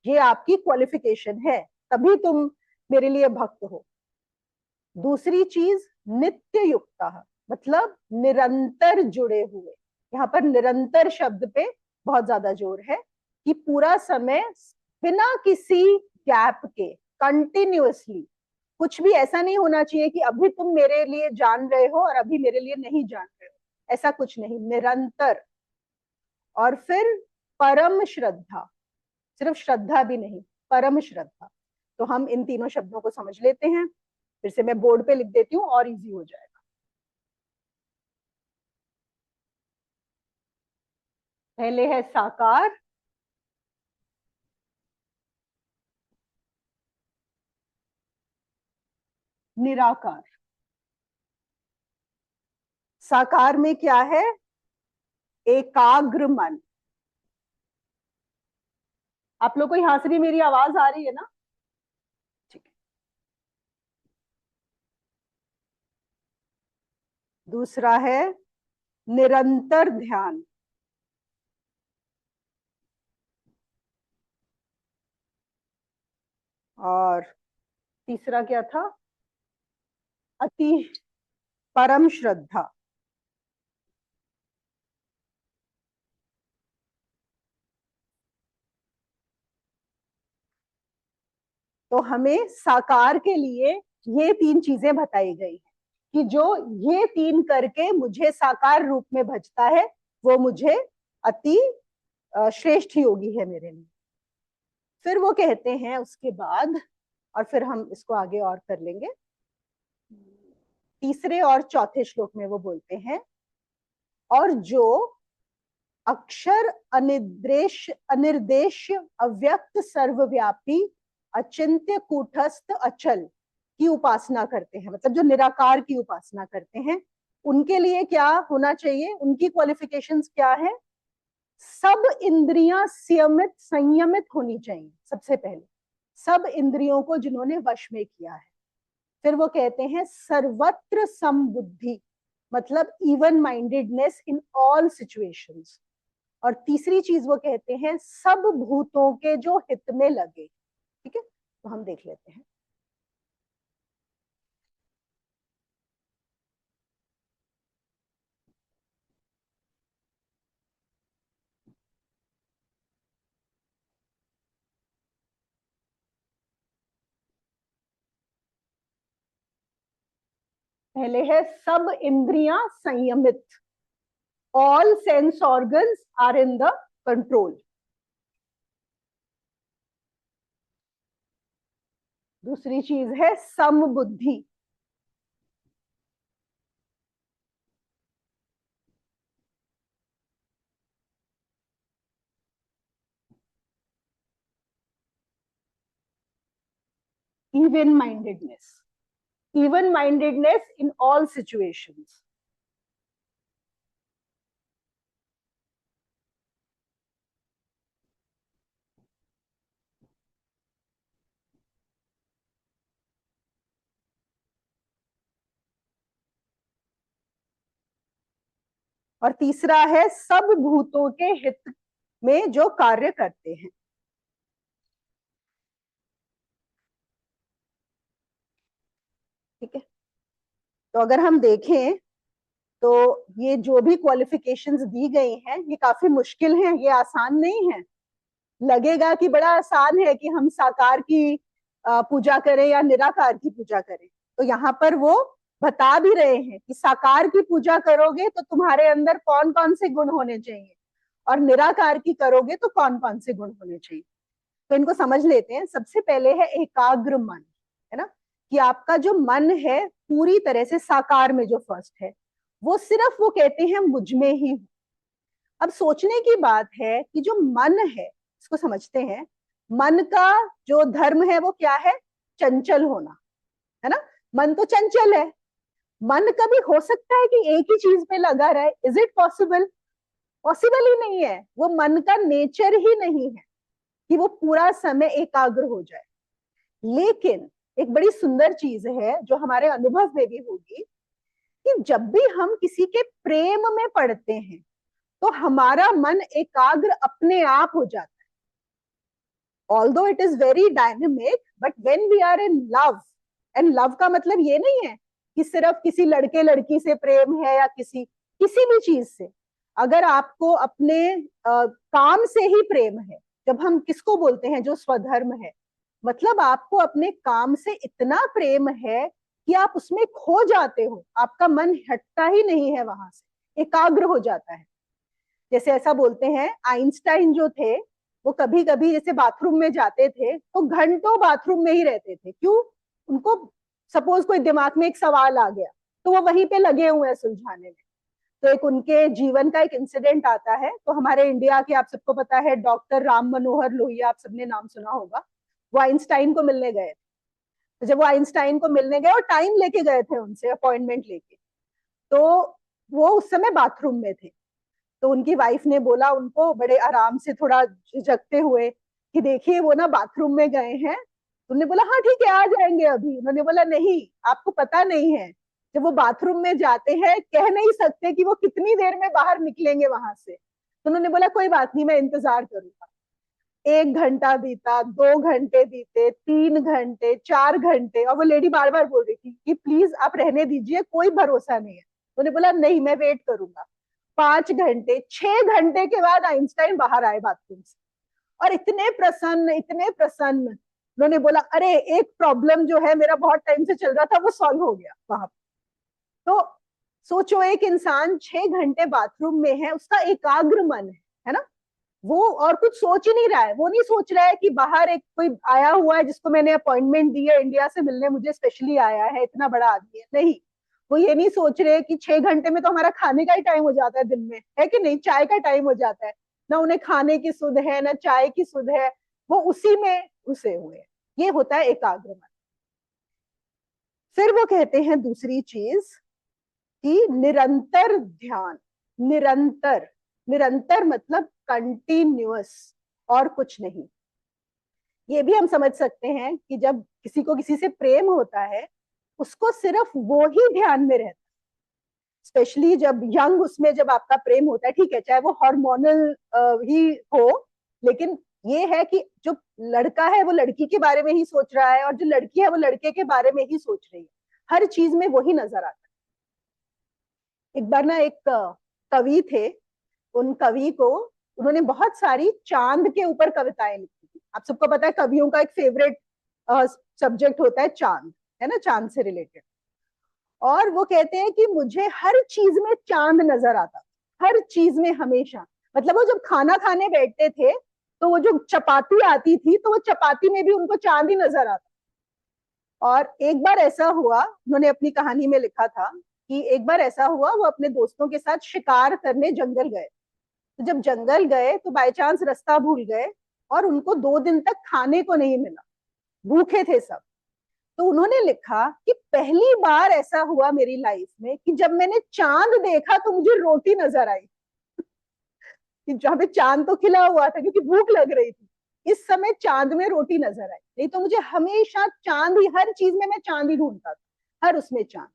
ये आपकी क्वालिफिकेशन है, तभी तुम मेरे लिए भक्त हो। दूसरी चीज, नित्य युक्ता, मतलब निरंतर जुड़े हुए। यहाँ पर निरंतर शब्द पे बहुत ज्यादा जोर है, कि पूरा समय बिना किसी गैप के, कंटिन्यूअसली। कुछ भी ऐसा नहीं होना चाहिए कि अभी तुम मेरे लिए जान रहे हो और अभी मेरे लिए नहीं जान रहे हो, ऐसा कुछ नहीं, निरंतर। और फिर परम श्रद्धा, सिर्फ श्रद्धा भी नहीं, परम श्रद्धा। तो हम इन तीनों शब्दों को समझ लेते हैं। फिर से मैं बोर्ड पे लिख देती हूँ और इजी हो जाएगा। पहले है साकार, निराकार। साकार में क्या है, एकाग्र मन। आप लोग को यहां से भी मेरी आवाज आ रही है ना? ठीक है। दूसरा है निरंतर ध्यान। और तीसरा क्या था, अति परम श्रद्धा। तो हमें साकार के लिए ये तीन चीजें बताई गई हैं, कि जो ये तीन करके मुझे साकार रूप में भजता है, वो मुझे अति श्रेष्ठ योगी है मेरे लिए। फिर वो कहते हैं उसके बाद, और फिर हम इसको आगे और कर लेंगे, तीसरे और चौथे श्लोक में वो बोलते हैं, और जो अक्षर, अनिर्देश्य, अनिर्देश्य, अव्यक्त, सर्वव्यापी, अचिंत्य, कूटस्थ, अचल की उपासना करते हैं, मतलब जो निराकार की उपासना करते हैं, उनके लिए क्या होना चाहिए, उनकी क्वालिफिकेशंस क्या है? सब इंद्रियां संयमित संयमित होनी चाहिए सबसे पहले, सब इंद्रियों को जिन्होंने वश में किया है। फिर वो कहते हैं सर्वत्र समबुद्धि, मतलब even mindedness in all situations. और तीसरी चीज वो कहते हैं सब भूतों के जो हित में लगे। ठीक है, तो हम देख लेते हैं। पहले है सब इंद्रियां संयमित, all sense organs are in the control. दूसरी चीज है समबुद्धि, even mindedness, even mindedness in all situations. और तीसरा है सब भूतों के हित में जो कार्य करते हैं। ठीक है, तो अगर हम देखें तो ये जो भी क्वालिफिकेशंस दी गई हैं ये काफी मुश्किल हैं, ये आसान नहीं है। लगेगा कि बड़ा आसान है कि हम साकार की पूजा करें या निराकार की पूजा करें, तो यहाँ पर वो बता भी रहे हैं कि साकार की पूजा करोगे तो तुम्हारे अंदर कौन कौन से गुण होने चाहिए, और निराकार की करोगे तो कौन कौन से गुण होने चाहिए। तो इनको समझ लेते हैं। सबसे पहले है एकाग्र मन, है ना, कि आपका जो मन है पूरी तरह से साकार में जो फर्स्ट है, वो सिर्फ वो कहते हैं मुझ में ही हूं। अब सोचने की बात है कि जो मन है, इसको समझते हैं, मन का जो धर्म है वो क्या है? चंचल होना, है ना। मन तो चंचल है, मन कभी हो सकता है कि एक ही चीज पे लगा रहे? Is it possible? पॉसिबल ही नहीं है, वो मन का नेचर ही नहीं है कि वो पूरा समय एकाग्र हो जाए। लेकिन एक बड़ी सुंदर चीज है जो हमारे अनुभव में भी होगी, कि जब भी हम किसी के प्रेम में पड़ते हैं तो हमारा मन एकाग्र अपने आप हो जाता है। Although it is very dynamic, but when we are in love, and love का मतलब ये नहीं है कि सिर्फ किसी लड़के लड़की से प्रेम है या किसी किसी भी चीज से। अगर आपको अपने काम से ही प्रेम है, जब हम किसको बोलते हैं जो स्वधर्म है, मतलब आपको अपने काम से इतना प्रेम है कि आप उसमें खो जाते हो, आपका मन हटता ही नहीं है वहां से, एकाग्र हो जाता है। जैसे ऐसा बोलते हैं आइंस्टाइन जो थे, वो कभी कभी जैसे बाथरूम में जाते थे तो घंटों बाथरूम में ही रहते थे। क्यों? उनको सपोज कोई दिमाग में एक सवाल आ गया तो वो वहीं पे लगे हुए हैं सुलझाने में। तो एक उनके जीवन का एक इंसिडेंट आता है, तो हमारे इंडिया के आप सबको पता है डॉक्टर राम मनोहर लोहिया, आप सबने नाम सुना होगा। वो आइंस्टाइन को मिलने गए थे। तो जब वो आइंस्टाइन को मिलने गए और टाइम लेके गए थे उनसे, अपॉइंटमेंट लेके, तो वो उस समय बाथरूम में थे। तो उनकी वाइफ ने बोला उनको बड़े आराम से, थोड़ा झिझकते हुए, कि देखिए वो ना बाथरूम में गए हैं। उन्होंने बोला हाँ ठीक है आ जाएंगे अभी। उन्होंने बोला नहीं, आपको पता नहीं है, जब वो बाथरूम में जाते हैं कह नहीं सकते कि वो कितनी देर में बाहर निकलेंगे वहां से। तो उन्होंने बोला कोई बात नहीं, मैं इंतजार करूंगा। 1 घंटा बीता, 2 घंटे बीते, 3 घंटे, 4 घंटे, और वो लेडी बार बार बोल रही थी कि प्लीज आप रहने दीजिए, कोई भरोसा नहीं है। उन्होंने बोला नहीं मैं वेट करूंगा। 5 घंटे, 6 घंटे के बाद आइंस्टाइन बाहर आए बाथरूम से, और इतने प्रसन्न, इतने प्रसन्न। उन्होंने बोला अरे एक प्रॉब्लम जो है मेरा बहुत टाइम से चल रहा था वो सॉल्व हो गया वहां। तो सोचो एक इंसान 6 घंटे बाथरूम में है, उसका एकाग्र मन है ना, वो और कुछ सोच ही नहीं रहा है। वो नहीं सोच रहा है कि बाहर एक कोई आया हुआ है जिसको मैंने अपॉइंटमेंट दी है, इंडिया से मिलने मुझे स्पेशली आया है, इतना बड़ा आदमी है, नहीं। वो ये नहीं सोच रहे कि 6 घंटे में तो हमारा खाने का ही टाइम हो जाता है दिन में, है कि नहीं, चाय का टाइम हो जाता है। ना उन्हें खाने की सुध है ना चाय की सुध है, वो उसी में घुसे हुए हैं। ये होता है एकाग्र मन। फिर वो कहते हैं दूसरी चीज कि निरंतर ध्यान। निरंतर, निरंतर मतलब कंटिन्यूअस, और कुछ नहीं। ये भी हम समझ सकते हैं कि जब किसी को किसी से प्रेम होता है, उसको सिर्फ वो ही ध्यान में रहता है। स्पेशली जब यंग उसमें जब आपका प्रेम होता है, ठीक है, चाहे वो हार्मोनल ही हो, लेकिन ये है कि जो लड़का है वो लड़की के बारे में ही सोच रहा है, और जो लड़की है वो लड़के के बारे में ही सोच रही है। हर चीज में वही नजर आता है। एक बार ना एक कवि थे, उन कवि को, उन्होंने बहुत सारी चांद के ऊपर कविताएं लिखी थी। आप सबको पता है कवियों का एक फेवरेट सब्जेक्ट होता है चांद, है ना, चांद से रिलेटेड। और वो कहते हैं कि मुझे हर चीज में चांद नजर आता, हर चीज में हमेशा। मतलब वो जब खाना खाने बैठते थे, तो वो जो चपाती आती थी, तो वो चपाती में भी उनको चांद ही नजर आता। और एक बार ऐसा हुआ, उन्होंने अपनी कहानी में लिखा था कि एक बार ऐसा हुआ, वो अपने दोस्तों के साथ शिकार करने जंगल गए। तो जब जंगल गए तो बाय चांस रास्ता भूल गए, और उनको 2 दिन तक खाने को नहीं मिला, भूखे थे सब। तो उन्होंने लिखा कि पहली बार ऐसा हुआ मेरी लाइफ में कि जब मैंने चांद देखा तो मुझे रोटी नजर आई। कि जहां पे चांद तो खिला हुआ था क्योंकि भूख लग रही थी, इस समय चांद में रोटी नजर आई। नहीं तो मुझे हमेशा चांद ही, हर चीज में मैं चांद ही ढूंढता था, हर उसमें चांद।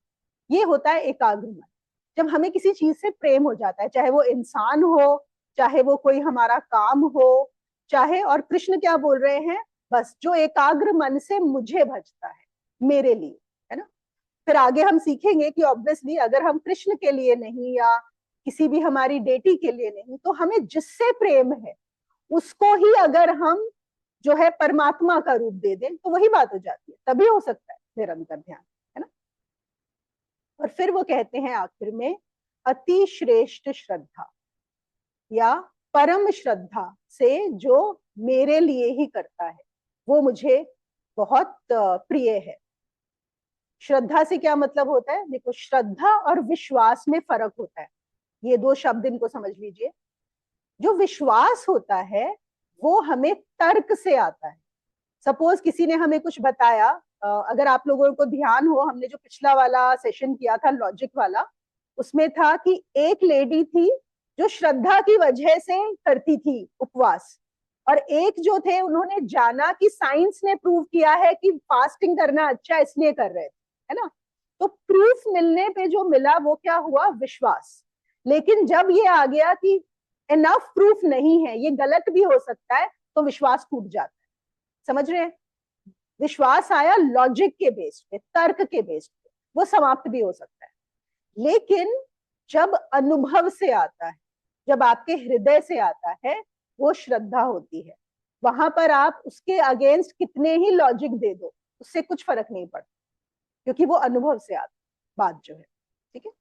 ये होता है एकाग्र मन। जब हमें किसी चीज से प्रेम हो जाता है, चाहे वो इंसान हो, चाहे वो कोई हमारा काम हो, चाहे, और कृष्ण क्या बोल रहे हैं, बस जो एकाग्र मन से मुझे भजता है, मेरे लिए, है ना। फिर आगे हम सीखेंगे कि ऑब्वियसली अगर हम कृष्ण के लिए नहीं, या किसी भी हमारी डेटी के लिए नहीं, तो हमें जिससे प्रेम है उसको ही अगर हम जो है परमात्मा का रूप दे दें, तो वही बात हो जाती है, तभी हो सकता है निरंतर ध्यान, है ना। और फिर वो कहते हैं आखिर में, अति श्रेष्ठ श्रद्धा या परम श्रद्धा से जो मेरे लिए ही करता है, वो मुझे बहुत प्रिय है। श्रद्धा से क्या मतलब होता है, देखो, श्रद्धा और विश्वास में फर्क होता है। ये दो शब्द इनको समझ लीजिए। जो विश्वास होता है वो हमें तर्क से आता है। सपोज किसी ने हमें कुछ बताया, अगर आप लोगों को ध्यान हो, हमने जो पिछला वाला सेशन किया था लॉजिक वाला, उसमें था कि एक लेडी थी जो श्रद्धा की वजह से करती थी उपवास, और एक जो थे उन्होंने जाना कि साइंस ने प्रूव किया है कि फास्टिंग करना अच्छा, इसलिए कर रहे थे, है ना। तो प्रूफ मिलने पे जो मिला वो क्या हुआ, विश्वास। लेकिन जब ये आ गया कि एनफ प्रूफ नहीं है, ये गलत भी हो सकता है, तो विश्वास टूट जाता है। समझ रहे हैं। विश्वास आया लॉजिक के बेस पे, तर्क के बेस पे, वो समाप्त भी हो सकता है। लेकिन जब अनुभव से आता है, जब आपके हृदय से आता है, वो श्रद्धा होती है। वहां पर आप उसके अगेंस्ट कितने ही लॉजिक दे दो, उससे कुछ फर्क नहीं पड़ता, क्योंकि वो अनुभव से आता बात जो है। ठीक है।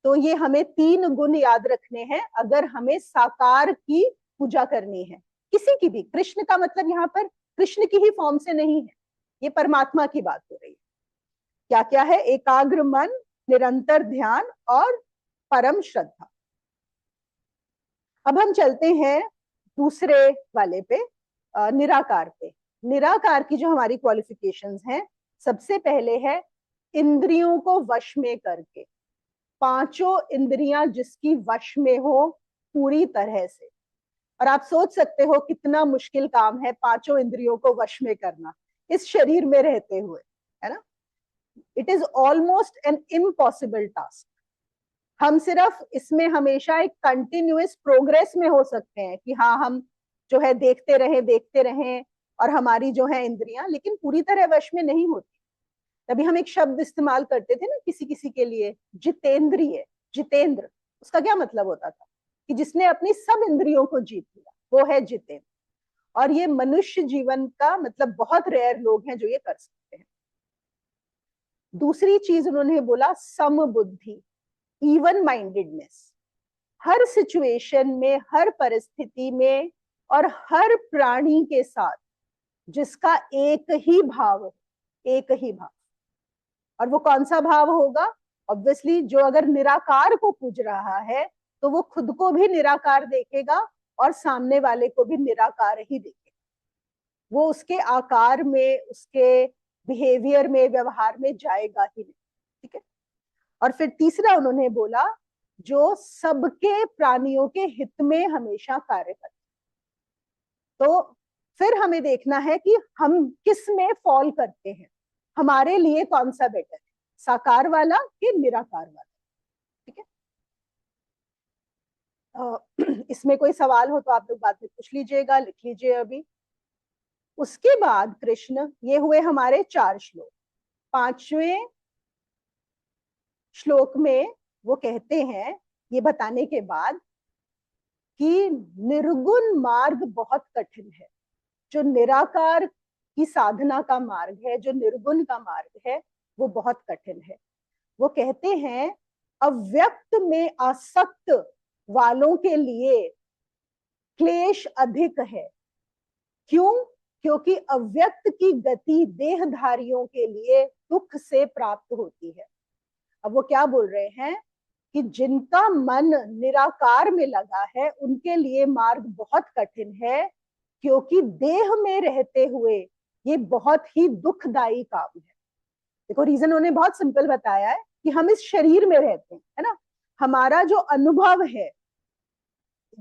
तो ये हमें 3 गुण याद रखने हैं अगर हमें साकार की पूजा करनी है, किसी की भी। कृष्ण का मतलब यहाँ पर कृष्ण की ही फॉर्म से नहीं है, ये परमात्मा की बात हो रही है। क्या क्या है, एकाग्र मन, निरंतर ध्यान और परम श्रद्धा। अब हम चलते हैं दूसरे वाले पे, निराकार पे। निराकार की जो हमारी क्वालिफिकेशंस हैं, सबसे पहले है इंद्रियों को वश में करके। पांचों इंद्रियां जिसकी वश में हो पूरी तरह से। और आप सोच सकते हो कितना मुश्किल काम है पांचों इंद्रियों को वश में करना इस शरीर में रहते हुए, है ना। It is almost an impossible task. हम सिर्फ इसमें हमेशा एक कंटिन्यूअस प्रोग्रेस में हो सकते हैं कि हाँ, हम जो है देखते रहें और हमारी जो है इंद्रियां, लेकिन पूरी तरह वश में नहीं होती। तभी हम एक शब्द इस्तेमाल करते थे ना किसी किसी के लिए, जितेंद्रिय। जितेंद्र, उसका क्या मतलब होता था, कि जिसने अपनी सब इंद्रियों को जीत लिया, वो है जितेंद्र। और ये मनुष्य जीवन का मतलब, बहुत रेयर लोग हैं जो ये कर सकते हैं। दूसरी चीज उन्होंने बोला समबुद्धि, इवन माइंडेडनेस। हर सिचुएशन में, हर परिस्थिति में और हर प्राणी के साथ जिसका एक ही भाव है, एक ही भाव। और वो कौन सा भाव होगा, ऑब्वियसली जो अगर निराकार को पूज रहा है तो वो खुद को भी निराकार देखेगा और सामने वाले को भी निराकार ही देखेगा। वो उसके आकार में, उसके बिहेवियर में, व्यवहार में जाएगा ही नहीं। ठीक है। और फिर तीसरा उन्होंने बोला, जो सबके प्राणियों के हित में हमेशा कार्य करता। तो फिर हमें देखना है कि हम किस में फॉल करते हैं, हमारे लिए कौन सा बेटर है, साकार वाला कि निराकार वाला। ठीक है। इसमें कोई सवाल हो तो आप लोग बाद में पूछ लीजिएगा, लिख लीजिए अभी। उसके बाद कृष्ण, ये हुए हमारे 4 श्लोक। 5वें श्लोक में वो कहते हैं, ये बताने के बाद, कि निर्गुण मार्ग बहुत कठिन है। जो निराकार की साधना का मार्ग है, जो निर्गुण का मार्ग है, वो बहुत कठिन है। वो कहते हैं अव्यक्त में आसक्त वालों के लिए क्लेश अधिक है। क्यों? क्योंकि अव्यक्त की गति देहधारियों के लिए दुख से प्राप्त होती है। अब वो क्या बोल रहे हैं कि जिनका मन निराकार में लगा है उनके लिए मार्ग बहुत कठिन है, क्योंकि देह में रहते हुए ये बहुत ही दुखदायी काम है। देखो, रीजन उन्होंने बहुत सिंपल बताया है कि हम इस शरीर में रहते हैं, है ना। हमारा जो अनुभव है,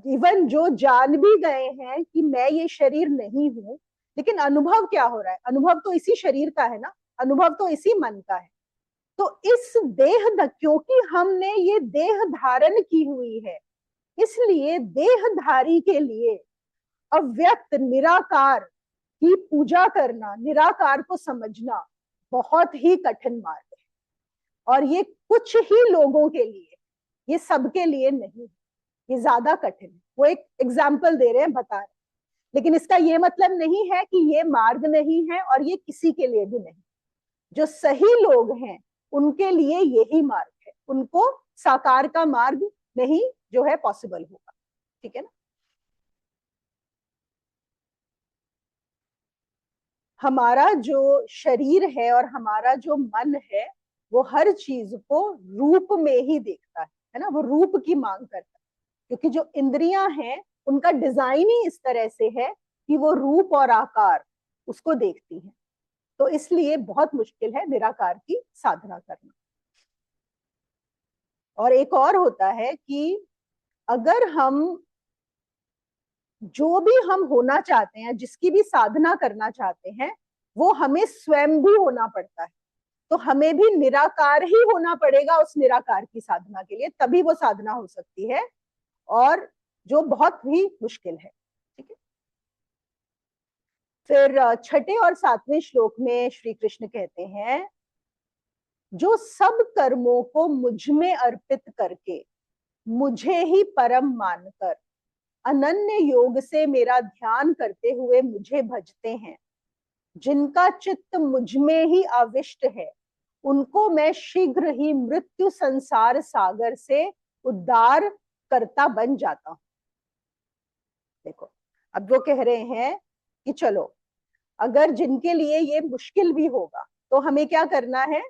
इवन जो जान भी गए हैं कि मैं ये शरीर नहीं हूं, लेकिन अनुभव क्या हो रहा है? अनुभव तो इसी शरीर का है ना, अनुभव तो इसी मन का है। तो इस क्योंकि हमने ये देह धारण की हुई है, इसलिए देहधारी के लिए अव्यक्त निराकार की पूजा करना, निराकार को समझना बहुत ही कठिन मार्ग है। और ये कुछ ही लोगों के लिए, ये सबके लिए नहीं, ये ज्यादा कठिन है। वो एक एग्जाम्पल दे रहे हैं, बता रहे हैं। लेकिन इसका ये मतलब नहीं है कि ये मार्ग नहीं है और ये किसी के लिए भी नहीं। जो सही लोग हैं उनके लिए यही मार्ग है, उनको साकार का मार्ग नहीं जो है पॉसिबल होगा। ठीक है ना। हमारा जो शरीर है और हमारा जो मन है, वो हर चीज को रूप में ही देखता है ना, वो रूप की मांग करता है। क्योंकि जो इंद्रियां हैं उनका डिजाइन ही इस तरह से है कि वो रूप और आकार उसको देखती हैं। तो इसलिए बहुत मुश्किल है निराकार की साधना करना। और एक और होता है कि अगर हम जो भी हम होना चाहते हैं, जिसकी भी साधना करना चाहते हैं, वो हमें स्वयं भी होना पड़ता है। तो हमें भी निराकार ही होना पड़ेगा उस निराकार की साधना के लिए, तभी वो साधना हो सकती है, और जो बहुत ही मुश्किल है। ठीक है। फिर 6ठे और 7वें श्लोक में श्री कृष्ण कहते हैं, जो सब कर्मों को मुझ में अर्पित करके मुझे ही परम मानकर अनन्य योग से मेरा ध्यान करते हुए मुझे भजते हैं, जिनका चित्त मुझ में ही आविष्ट है, उनको मैं शीघ्र ही मृत्यु संसार सागर से उद्धार करता बन जाता हूं। देखो, अब वो कह रहे हैं कि चलो, अगर जिनके लिए ये मुश्किल भी होगा तो हमें क्या करना है।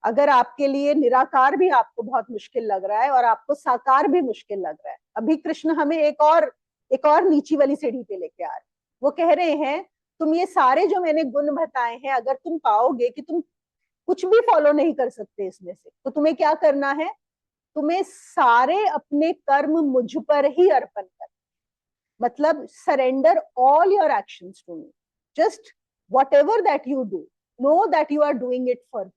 अगर आपके लिए निराकार भी आपको बहुत मुश्किल लग रहा है और आपको साकार भी मुश्किल लग रहा है, अभी कृष्ण हमें एक और नीची वाली सीढ़ी पे लेके आ रहे हैं। वो कह रहे हैं, तुम ये सारे जो मैंने गुण बताए हैं, अगर तुम पाओगे कि तुम कुछ भी फॉलो नहीं कर सकते इसमें से, तो तुम्हें क्या करना है। तुम्हें सारे अपने कर्म मुझ पर ही अर्पण कर, मतलब surrender all your actions to me, just whatever that you do, know that you are doing it for,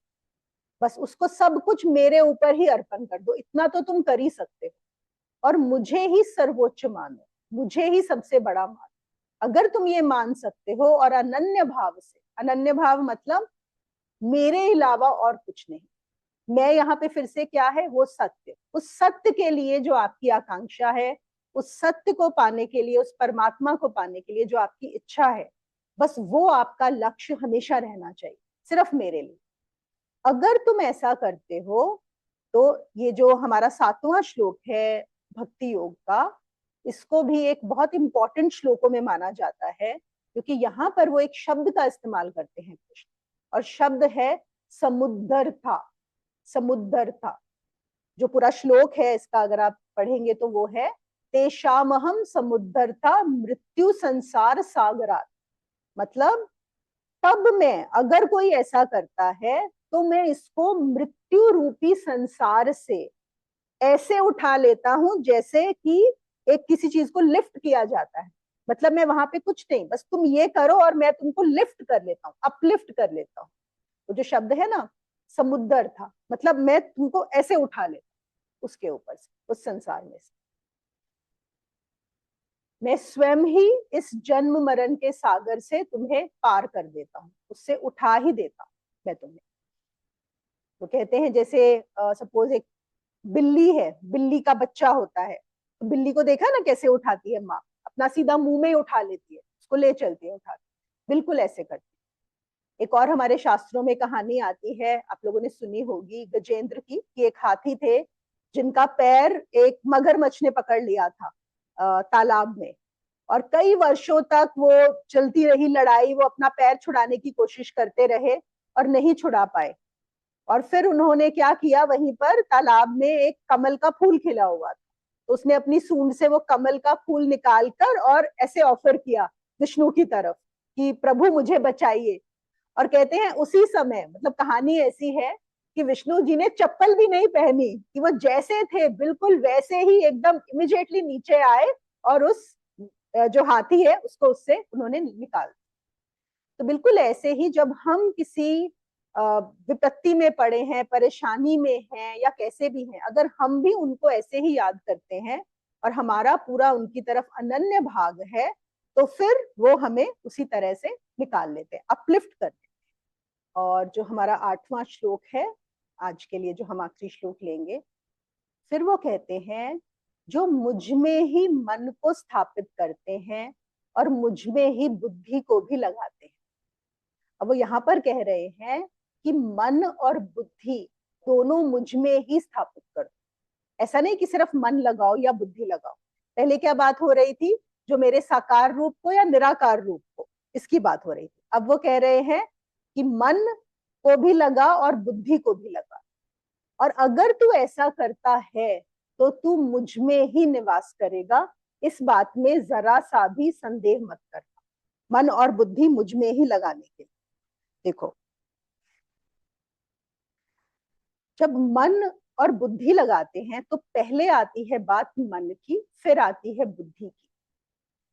बस उसको सब कुछ मेरे ऊपर ही अर्पण कर दो। इतना तो तुम कर ही सकते हो, और मुझे ही सर्वोच्च मानो, मुझे ही सबसे बड़ा मानो। अगर तुम ये मान सकते हो, और अनन्य भाव से, अनन्य भाव मतलब मेरे अलावा और कुछ नहीं, मैं यहाँ पे फिर से क्या है, वो सत्य, उस सत्य के लिए जो आपकी आकांक्षा है, उस सत्य को पाने के लिए, उस परमात्मा को पाने के लिए जो आपकी इच्छा है, बस वो आपका लक्ष्य हमेशा रहना चाहिए, सिर्फ मेरे लिए। अगर तुम ऐसा करते हो तो ये जो हमारा 7वां श्लोक है भक्ति योग का, इसको भी एक बहुत इंपॉर्टेंट श्लोकों में माना जाता है, क्योंकि यहाँ पर वो एक शब्द का इस्तेमाल करते हैं कृष्ण, और शब्द है समुद्धर था। समुद्र था। जो पूरा श्लोक है इसका अगर आप पढ़ेंगे तो वो है, तेषामहम समुद्र था मृत्यु संसार सागरात। मतलब तब मैं, अगर कोई ऐसा करता है तो मैं इसको मृत्यु रूपी संसार से ऐसे उठा लेता हूं जैसे कि एक किसी चीज को लिफ्ट किया जाता है। मतलब मैं वहां पे कुछ नहीं, बस तुम ये करो और मैं तुमको लिफ्ट कर लेता हूँ, अपलिफ्ट कर लेता हूँ। वो जो शब्द है ना, समुद्र था, मतलब मैं तुमको ऐसे उठा लेता हूँ उसके ऊपर से, उस संसार में से। मैं स्वयं ही इस जन्म मरण के सागर से तुम्हें पार कर देता हूँ, उससे उठा ही देता हूँ मैं तुम्हें। तो कहते हैं जैसे सपोज एक बिल्ली है, बिल्ली का बच्चा होता है, तो बिल्ली को देखा ना कैसे उठाती है माँ, अपना सीधा मुंह में ही उठा लेती है, उसको ले चलती है उठा के, बिल्कुल ऐसे करती है। एक और हमारे शास्त्रों में कहानी आती है, आप लोगों ने सुनी होगी, गजेंद्र की, कि एक हाथी थे जिनका पैर एक मगरमच्छ ने पकड़ लिया था तालाब में, और कई वर्षों तक वो चलती रही लड़ाई, वो अपना पैर छुड़ाने की कोशिश करते रहे और नहीं छुड़ा पाए। और फिर उन्होंने क्या किया, वहीं पर तालाब में एक कमल का फूल खिला हुआ था, तो उसने अपनी सूंड से वो कमल का फूल निकालकर और ऐसे ऑफर किया विष्णु की तरफ कि प्रभु मुझे बचाइए। और कहते हैं उसी समय, मतलब कहानी ऐसी है कि विष्णु जी ने चप्पल भी नहीं पहनी, कि वो जैसे थे बिल्कुल वैसे ही एकदम इमिडिएटली नीचे आए और उस जो हाथी है उसको उससे उन्होंने निकाल। तो बिल्कुल ऐसे ही जब हम किसी विपत्ति में पड़े हैं, परेशानी में हैं या कैसे भी हैं, अगर हम भी उनको ऐसे ही याद करते हैं और हमारा पूरा उनकी तरफ अनन्य भाग है, तो फिर वो हमें उसी तरह से निकाल लेते हैं, अपलिफ्ट करते हैं। और जो हमारा 8वां श्लोक है आज के लिए, जो हम आखिरी श्लोक लेंगे, फिर वो कहते हैं, जो मुझ में ही मन को स्थापित करते हैं और मुझ में ही बुद्धि को भी लगाते हैं। अब वो यहाँ पर कह रहे हैं कि मन और बुद्धि दोनों मुझ में ही स्थापित कर दो। ऐसा नहीं कि सिर्फ मन लगाओ या बुद्धि लगाओ। पहले क्या बात हो रही थी, जो मेरे साकार रूप को या निराकार रूप को, इसकी बात हो रही थी। अब वो कह रहे हैं कि मन को भी लगा और बुद्धि को भी लगा, और अगर तू ऐसा करता है तो तू मुझ में ही निवास करेगा, इस बात में जरा सा भी संदेह मत करना। मन और बुद्धि मुझ में ही लगाने के लिए। देखो, जब मन और बुद्धि लगाते हैं तो पहले आती है बात मन की, फिर आती है बुद्धि की।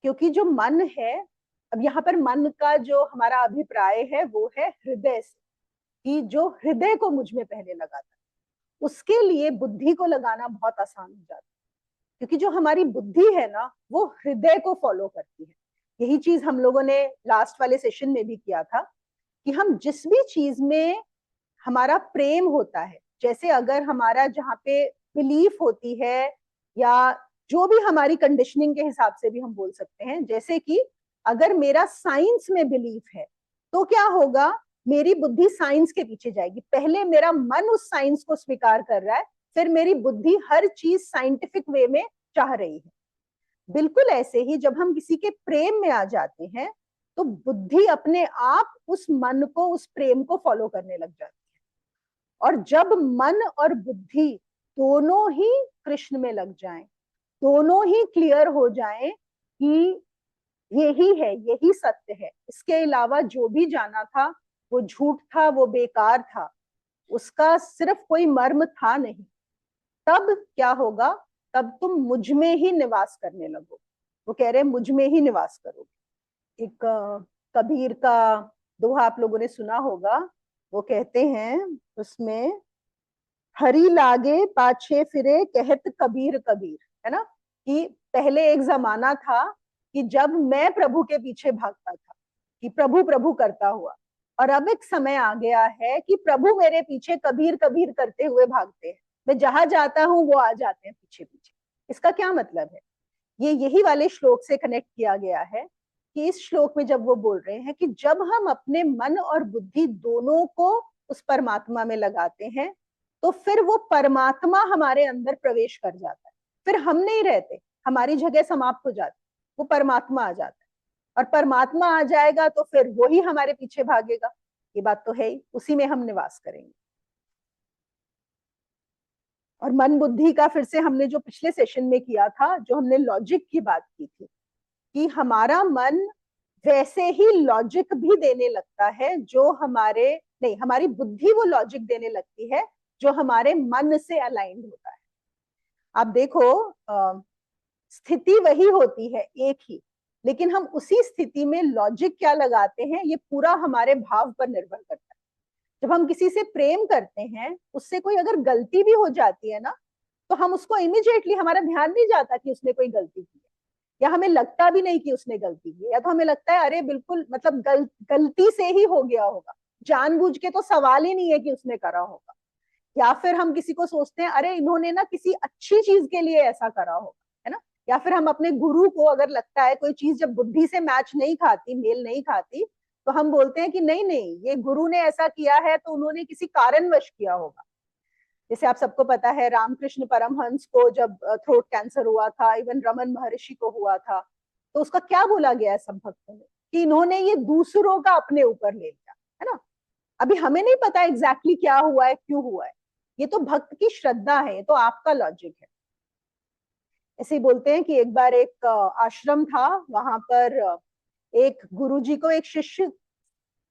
क्योंकि जो मन है, अब यहाँ पर मन का जो हमारा अभिप्राय है वो है हृदय से, कि जो हृदय को मुझ में पहले लगाता है, उसके लिए बुद्धि को लगाना बहुत आसान हो जाता है। क्योंकि जो हमारी बुद्धि है ना, वो हृदय को फॉलो करती है। यही चीज हम लोगों ने लास्ट वाले सेशन में भी किया था, कि हम जिस भी चीज में हमारा प्रेम होता है, जैसे अगर हमारा जहाँ पे बिलीफ होती है, या जो भी हमारी कंडीशनिंग के हिसाब से भी हम बोल सकते हैं, जैसे कि अगर मेरा साइंस में बिलीफ है तो क्या होगा, मेरी बुद्धि साइंस के पीछे जाएगी। पहले मेरा मन उस साइंस को स्वीकार कर रहा है, फिर मेरी बुद्धि हर चीज साइंटिफिक वे में चाह रही है। बिल्कुल ऐसे ही जब हम किसी के प्रेम में आ जाते हैं, तो बुद्धि अपने आप उस मन को, उस प्रेम को फॉलो करने लग जाती है। और जब मन और बुद्धि दोनों ही कृष्ण में लग जाएं, दोनों ही क्लियर हो जाएं कि यही है, यही सत्य है, इसके अलावा जो भी जाना था वो झूठ था, वो बेकार था, उसका सिर्फ कोई मर्म था नहीं, तब क्या होगा, तब तुम मुझ में ही निवास करने लगो। वो कह रहे हैं मुझ में ही निवास करोगे। एक कबीर का दोहा आप लोगों ने सुना होगा, वो कहते हैं उसमें, हरी लागे पाछे फिरे कहत कबीर कबीर, है ना, कि पहले एक जमाना था कि जब मैं प्रभु के पीछे भागता था, कि प्रभु प्रभु करता हुआ, और अब एक समय आ गया है कि प्रभु मेरे पीछे कबीर कबीर करते हुए भागते हैं। मैं जहां जाता हूं वो आ जाते हैं पीछे पीछे। इसका क्या मतलब है, ये यही वाले श्लोक से कनेक्ट किया गया है, कि इस श्लोक में जब वो बोल रहे हैं कि जब हम अपने मन और बुद्धि दोनों को उस परमात्मा में लगाते हैं, तो फिर वो परमात्मा हमारे अंदर प्रवेश कर जाता है। फिर हम नहीं रहते, हमारी जगह समाप्त हो जाती, वो परमात्मा आ जाता है। और परमात्मा आ जाएगा तो फिर वो ही हमारे पीछे भागेगा। ये बात तो है ही, उसी में हम निवास करेंगे। और मन बुद्धि का फिर से हमने जो पिछले सेशन में किया था, जो हमने लॉजिक की बात की थी, कि हमारा मन वैसे ही लॉजिक भी देने लगता है जो हमारे, नहीं, हमारी बुद्धि वो लॉजिक देने लगती है जो हमारे मन से अलाइंड होता है। आप देखो, स्थिति वही होती है, एक ही, लेकिन हम उसी स्थिति में लॉजिक क्या लगाते हैं, ये पूरा हमारे भाव पर निर्भर करता है। जब हम किसी से प्रेम करते हैं, उससे कोई अगर गलती भी हो जाती है ना, तो हम उसको इमिडिएटली, हमारा ध्यान नहीं जाता कि उसने कोई गलती की है, या हमें लगता भी नहीं कि उसने गलती की है, या तो हमें लगता है अरे बिल्कुल, मतलब गलती से ही हो गया होगा, जानबूझ के तो सवाल ही नहीं है कि उसने करा होगा। या फिर हम किसी को सोचते हैं अरे इन्होंने ना किसी अच्छी चीज के लिए ऐसा करा होगा, है ना। या फिर हम अपने गुरु को अगर लगता है कोई चीज जब बुद्धि से मैच नहीं खाती, मेल नहीं खाती, तो हम बोलते हैं कि नहीं नहीं, ये गुरु ने ऐसा किया है तो उन्होंने किसी कारणवश किया होगा। जैसे आप सबको पता है, रामकृष्ण परमहंस को जब थ्रोट कैंसर हुआ था, इवन रमन महर्षि को हुआ था, तो उसका क्या बोला गया है सब भक्तों ने, कि इन्होंने ये दूसरों का अपने ऊपर ले लिया, है ना। अभी हमें नहीं पता एग्जैक्टली क्या हुआ है, क्यों हुआ है, ये तो भक्त की श्रद्धा है, ये तो आपका लॉजिक है। ऐसे ही बोलते हैं कि एक बार एक आश्रम था, वहां पर एक गुरुजी को एक शिष्य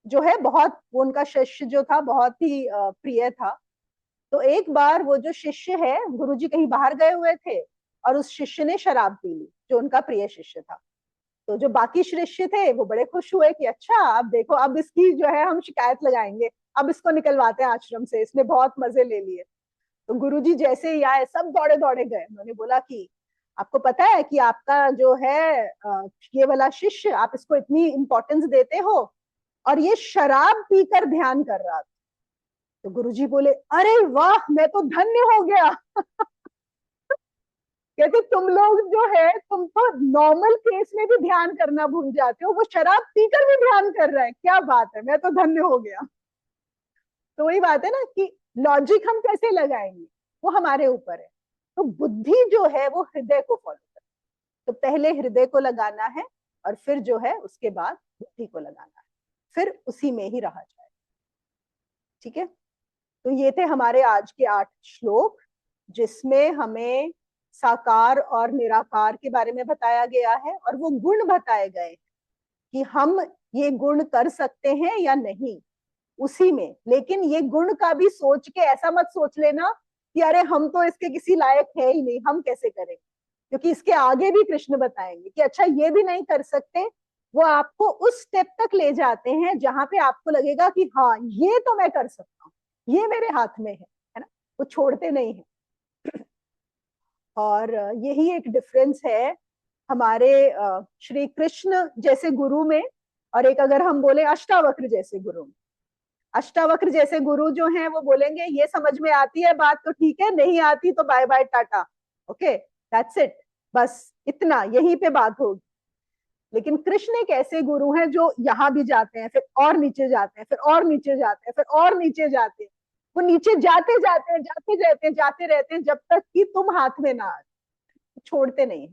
जो है, बहुत, वो उनका शिष्य जो था बहुत ही प्रिय था। तो एक बार वो जो शिष्य है, गुरुजी कहीं बाहर गए हुए थे और उस शिष्य ने शराब पी ली, जो उनका प्रिय शिष्य था। तो जो बाकी शिष्य थे वो बड़े खुश हुए कि अच्छा, अब देखो, अब इसकी जो है हम शिकायत लगाएंगे, अब इसको निकलवाते हैं आश्रम से, इसने बहुत मजे ले लिए। तो गुरुजी जैसे ही आए, सब दौड़े दौड़े गए। उन्होंने बोला कि आपको पता है कि आपका जो है ये वाला शिष्य, आप इसको इतनी इंपॉर्टेंस देते हो, और ये शराब पीकर ध्यान कर रहा था। तो गुरुजी बोले, अरे वाह, मैं तो धन्य हो गया। कहते तुम लोग जो है, तुम तो नॉर्मल केस में भी ध्यान करना भूल जाते हो, वो शराब पीकर भी ध्यान कर रहा है, क्या बात है, मैं तो धन्य हो गया। तो वही बात है ना कि लॉजिक हम कैसे लगाएंगे, वो हमारे ऊपर है। तो बुद्धि जो है वो हृदय को फॉलो करती है। तो पहले हृदय को लगाना है, और फिर जो है उसके बाद बुद्धि को लगाना है, फिर उसी में ही रहा जाए। ठीक है। तो ये थे हमारे आज के 8 श्लोक, जिसमें हमें साकार और निराकार के बारे में बताया गया है, और वो गुण बताए गए कि हम ये गुण कर सकते हैं या नहीं उसी में। लेकिन ये गुण का भी सोच के ऐसा मत सोच लेना कि अरे हम तो इसके किसी लायक है ही नहीं, हम कैसे करें, क्योंकि इसके आगे भी कृष्ण बताएंगे कि अच्छा ये भी नहीं कर सकते। वो आपको उस स्टेप तक ले जाते हैं जहां पे आपको लगेगा कि हाँ, ये तो मैं कर सकता हूँ, ये मेरे हाथ में है ना। वो छोड़ते नहीं है। और यही एक डिफरेंस है हमारे श्री कृष्ण जैसे गुरु में, और एक अगर हम बोले अष्टावक्र जैसे गुरु में। अष्टावक्र जैसे गुरु जो हैं वो बोलेंगे ये समझ में आती है बात तो ठीक है, नहीं आती तो bye bye tata, okay, that's it, बस इतना, यहीं पे बात होगी। लेकिन कृष्ण एक ऐसे गुरु हैं जो यहाँ भी जाते हैं, फिर और नीचे जाते हैं, फिर और नीचे जाते हैं, फिर और नीचे जाते हैं। वो नीचे जाते जाते हैं, जाते जाते हैं, जाते रहते हैं, जब तक कि तुम हाथ में ना आ, छोड़ते नहीं।